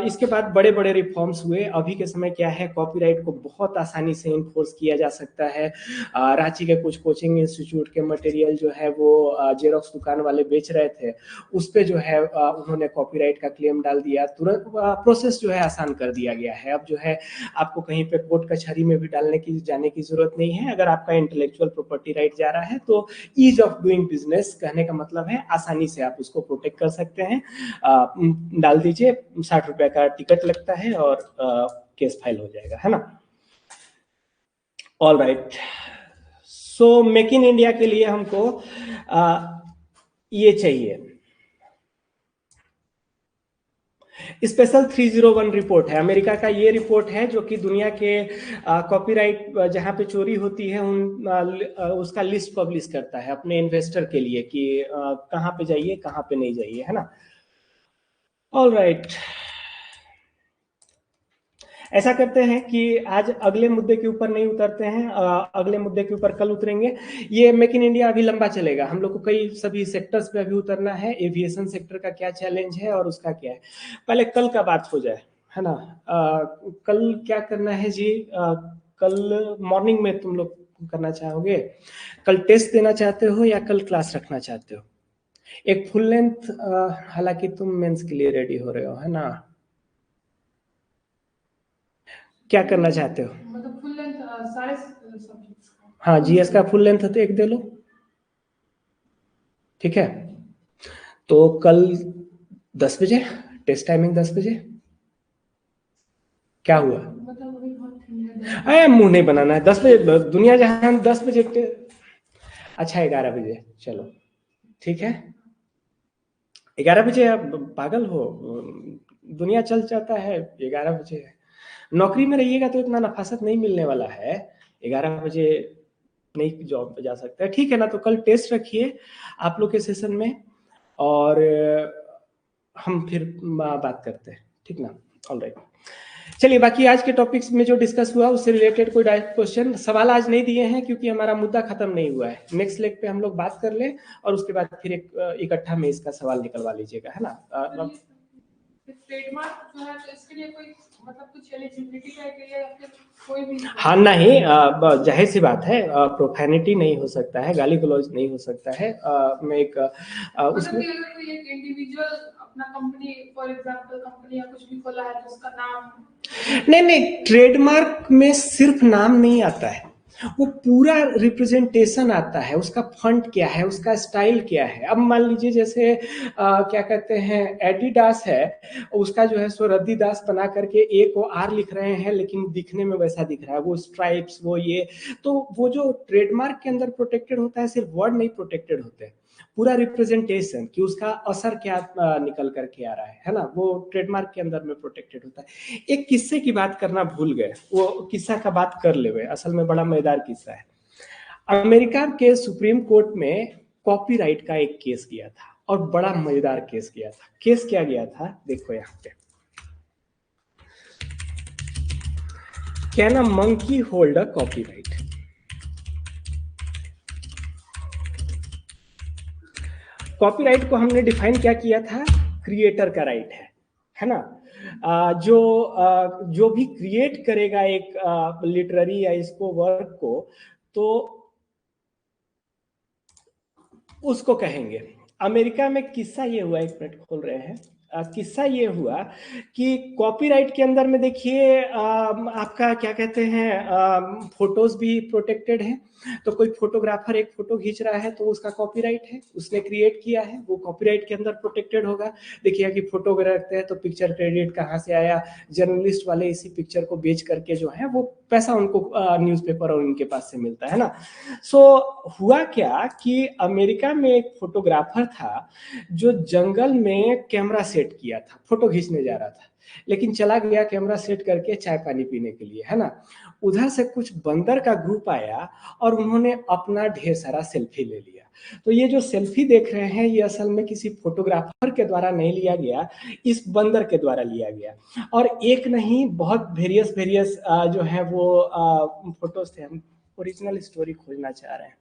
Speaker 1: इसके बाद बड़े बड़े रिफॉर्म्स हुए। अभी के समय क्या है, कॉपीराइट को बहुत आसानी से इन्फोर्स किया जा सकता है। रांची के कुछ कोचिंग इंस्टीट्यूट के मटेरियल जो है वो जेरोक्स दुकान वाले बेच रहे थे, उस पे जो है उन्होंने कॉपीराइट का क्लेम डाल दिया, तुरंत प्रोसेस जो है आसान कर दिया गया है। अब जो है आपको कहीं पे कोर्ट कचहरी में भी जाने की जरूरत नहीं है। अगर आपका इंटेलेक्चुअल प्रॉपर्टी राइट जा रहा है तो ईज ऑफ डूइंग बिजनेस कहने का मतलब है आसानी से आप उसको प्रोटेक्ट कर सकते हैं। डाल दीजिए, 60 रुपए का टिकट लगता है और केस फाइल हो जाएगा, है ना। All right, so make in India के लिए हमको ये चाहिए, स्पेशल 301 रिपोर्ट है, अमेरिका का ये रिपोर्ट है जो कि दुनिया के कॉपीराइट जहां पे चोरी होती है उसका लिस्ट पब्लिश करता है अपने इन्वेस्टर के लिए कि कहां पे जाइए, कहां पे नहीं जाइए, है ना। ऑल राइट, ऐसा करते हैं कि आज अगले मुद्दे के ऊपर नहीं उतरते हैं, अगले मुद्दे के ऊपर कल उतरेंगे। ये मेक इन इंडिया अभी लंबा चलेगा, हम लोग को कई सभी सेक्टर्स पे अभी उतरना है। एविएशन सेक्टर का क्या चैलेंज है और उसका क्या है, पहले कल का बात हो जाए, है ना। कल क्या करना है जी? कल मॉर्निंग में तुम लोग करना चाहोगे? कल टेस्ट देना चाहते हो या कल क्लास रखना चाहते हो? एक फुल लेंथ, हालांकि तुम मेंस के लिए रेडी हो रहे हो, है ना, क्या करना चाहते हो?
Speaker 2: मतलब फुल लेंथ सारे सब्जेक्ट्स का।
Speaker 1: हाँ, जीएस का फुल लेंथ है तो एक दे लो, ठीक है। तो कल 10 बजे टेस्ट टाइमिंग, 10 बजे। क्या हुआ?
Speaker 2: मतलब अभी बहुत ठंड है।
Speaker 1: अरे मुंह नहीं बनाना है, 10 बजे दुनिया जहां 10 बजे अच्छा 11 बजे, चलो ठीक है। 11 बजे आप पागल हो? दुनिया चल जाता है 11 बजे। नौकरी में रहिएगा तो इतना नफासत नहीं मिलने वाला है, 11 बजे नहीं जॉब पे जा सकता है, ठीक है ना। तो कल टेस्ट रखिए आप लोग के सेशन में और हम फिर बात करते हैं, ठीक ना। ऑल राइट, चलिए बाकी आज के टॉपिक्स में जो डिस्कस हुआ उससे रिलेटेड कोई डायरेक्ट क्वेश्चन सवाल आज नहीं दिए हैं, क्योंकि हमारा मुद्दा खत्म नहीं हुआ है। नेक्स्ट लेग पे हम लोग बात कर ले और उसके बाद फिर एक इकट्ठा में इसका सवाल निकलवा लीजिएगा, है ना।
Speaker 3: ट्रेडमार्क जो है तो इसके लिए कोई मतलब कुछ एलिजिबिलिटी क्राइटेरिया या फिर कोई भी?
Speaker 1: हाँ नहीं, जाहिर सी बात है, प्रोफेनिटी नहीं हो सकता है, गाली गलौज नहीं हो सकता है। मैं एक उसमें
Speaker 3: मतलब अगर कोई एक इंडिविजुअल अपना कंपनी फॉर एग्जांपल कंपनी या कुछ भी खोला है तो उसका नाम
Speaker 1: नहीं, ट्रेडमार्क में सिर्फ नाम नहीं आता है, वो पूरा रिप्रेजेंटेशन आता है, उसका फंट क्या है, उसका स्टाइल क्या है। अब मान लीजिए जैसे क्या कहते हैं, एडिडास है, उसका जो है सो रद्दीदास बना करके एक वो आर लिख रहे हैं लेकिन दिखने में वैसा दिख रहा है, वो स्ट्राइप्स वो ये, तो वो जो ट्रेडमार्क के अंदर प्रोटेक्टेड होता है सिर्फ वर्ड नहीं प्रोटेक्टेड होते हैं, पूरा रिप्रेजेंटेशन कि उसका असर क्या निकल करके आ रहा है ना, वो ट्रेडमार्क के अंदर में प्रोटेक्टेड होता है। एक किस्से की बात करना भूल गए, वो किस्सा का बात कर ले, असल में बड़ा मजेदार किस्सा है। अमेरिका के सुप्रीम कोर्ट में कॉपीराइट का एक केस गया था और बड़ा मजेदार केस गया था। केस क्या गया था, देखो यहाँ पे, can a monkey hold a copyright. Copyright को हमने डिफाइन क्या किया था, क्रिएटर का राइट है ना। जो भी क्रिएट करेगा एक लिटरेरी या इसको वर्क को, तो उसको कहेंगे। अमेरिका में किस्सा ये हुआ, एक मिनट खोल रहे हैं, किस्सा ये हुआ कि कॉपीराइट के अंदर में देखिए आपका क्या कहते हैं, फोटोज भी प्रोटेक्टेड है। तो कोई फोटोग्राफर एक फोटो खींच रहा है तो उसका कॉपीराइट है, उसने क्रिएट किया है, वो कॉपीराइट के अंदर प्रोटेक्टेड होगा। देखिए कि फोटो रखते हैं तो पिक्चर क्रेडिट कहाँ से आया, जर्नलिस्ट वाले इसी पिक्चर को बेच करके जो है वो पैसा उनको न्यूज़पेपर और उनके पास से मिलता है ना। सो हुआ क्या कि अमेरिका में एक फोटोग्राफर था जो जंगल में कैमरा सेट किया था, फोटो खींचने जा रहा था, लेकिन चला गया कैमरा सेट करके चाय पानी पीने के लिए, है ना। उधर से कुछ बंदर का ग्रुप आया और उन्होंने अपना ढेर सारा सेल्फी ले लिया। तो ये जो सेल्फी देख रहे हैं ये असल में किसी फोटोग्राफर के द्वारा नहीं लिया गया, इस बंदर के द्वारा लिया गया। और एक नहीं, बहुत वेरियस जो है वो फोटोज थे। हम ओरिजिनल स्टोरी खोजना चाह रहे हैं,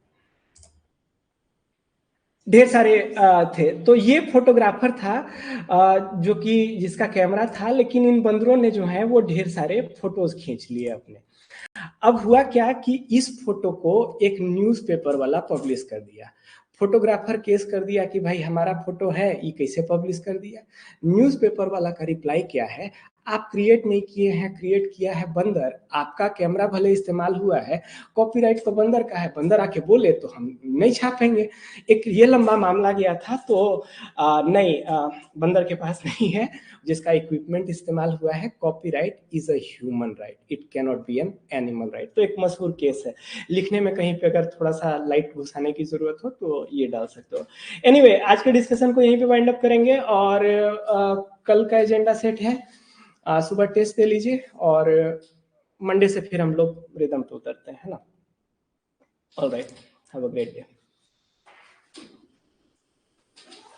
Speaker 1: ढेर सारे थे। तो ये फोटोग्राफर था जो कि जिसका कैमरा था, लेकिन इन बंदरों ने जो है वो ढेर सारे फोटोज खींच लिए अपने। अब हुआ क्या कि इस फोटो को एक न्यूज़पेपर वाला पब्लिश कर दिया। फोटोग्राफर केस कर दिया कि भाई हमारा फोटो है, ये कैसे पब्लिश कर दिया। न्यूज़पेपर वाला का रिप्लाई क्या है, आप क्रिएट नहीं किए हैं, क्रिएट किया है बंदर, आपका कैमरा भले इस्तेमाल हुआ है, कॉपीराइट तो बंदर का है, बंदर आके बोले तो हम नहीं छापेंगे। एक ये लंबा मामला गया था। तो नहीं, बंदर के पास नहीं है, जिसका इक्विपमेंट इस्तेमाल हुआ है, copyright is a human right, it can not be an animal right. तो एक मशहूर केस है, लिखने में कहीं पे अगर थोड़ा सा लाइट घुसाने की जरूरत हो तो ये डाल सकते हो। एनीवे, आज के डिस्कशन को यहीं पे वाइंड अप करेंगे और कल का एजेंडा सेट है, सुबह टेस्ट दे लीजिए और मंडे से फिर हम लोग रिदम पे उतरते हैं, है ना। Alright, have a great day.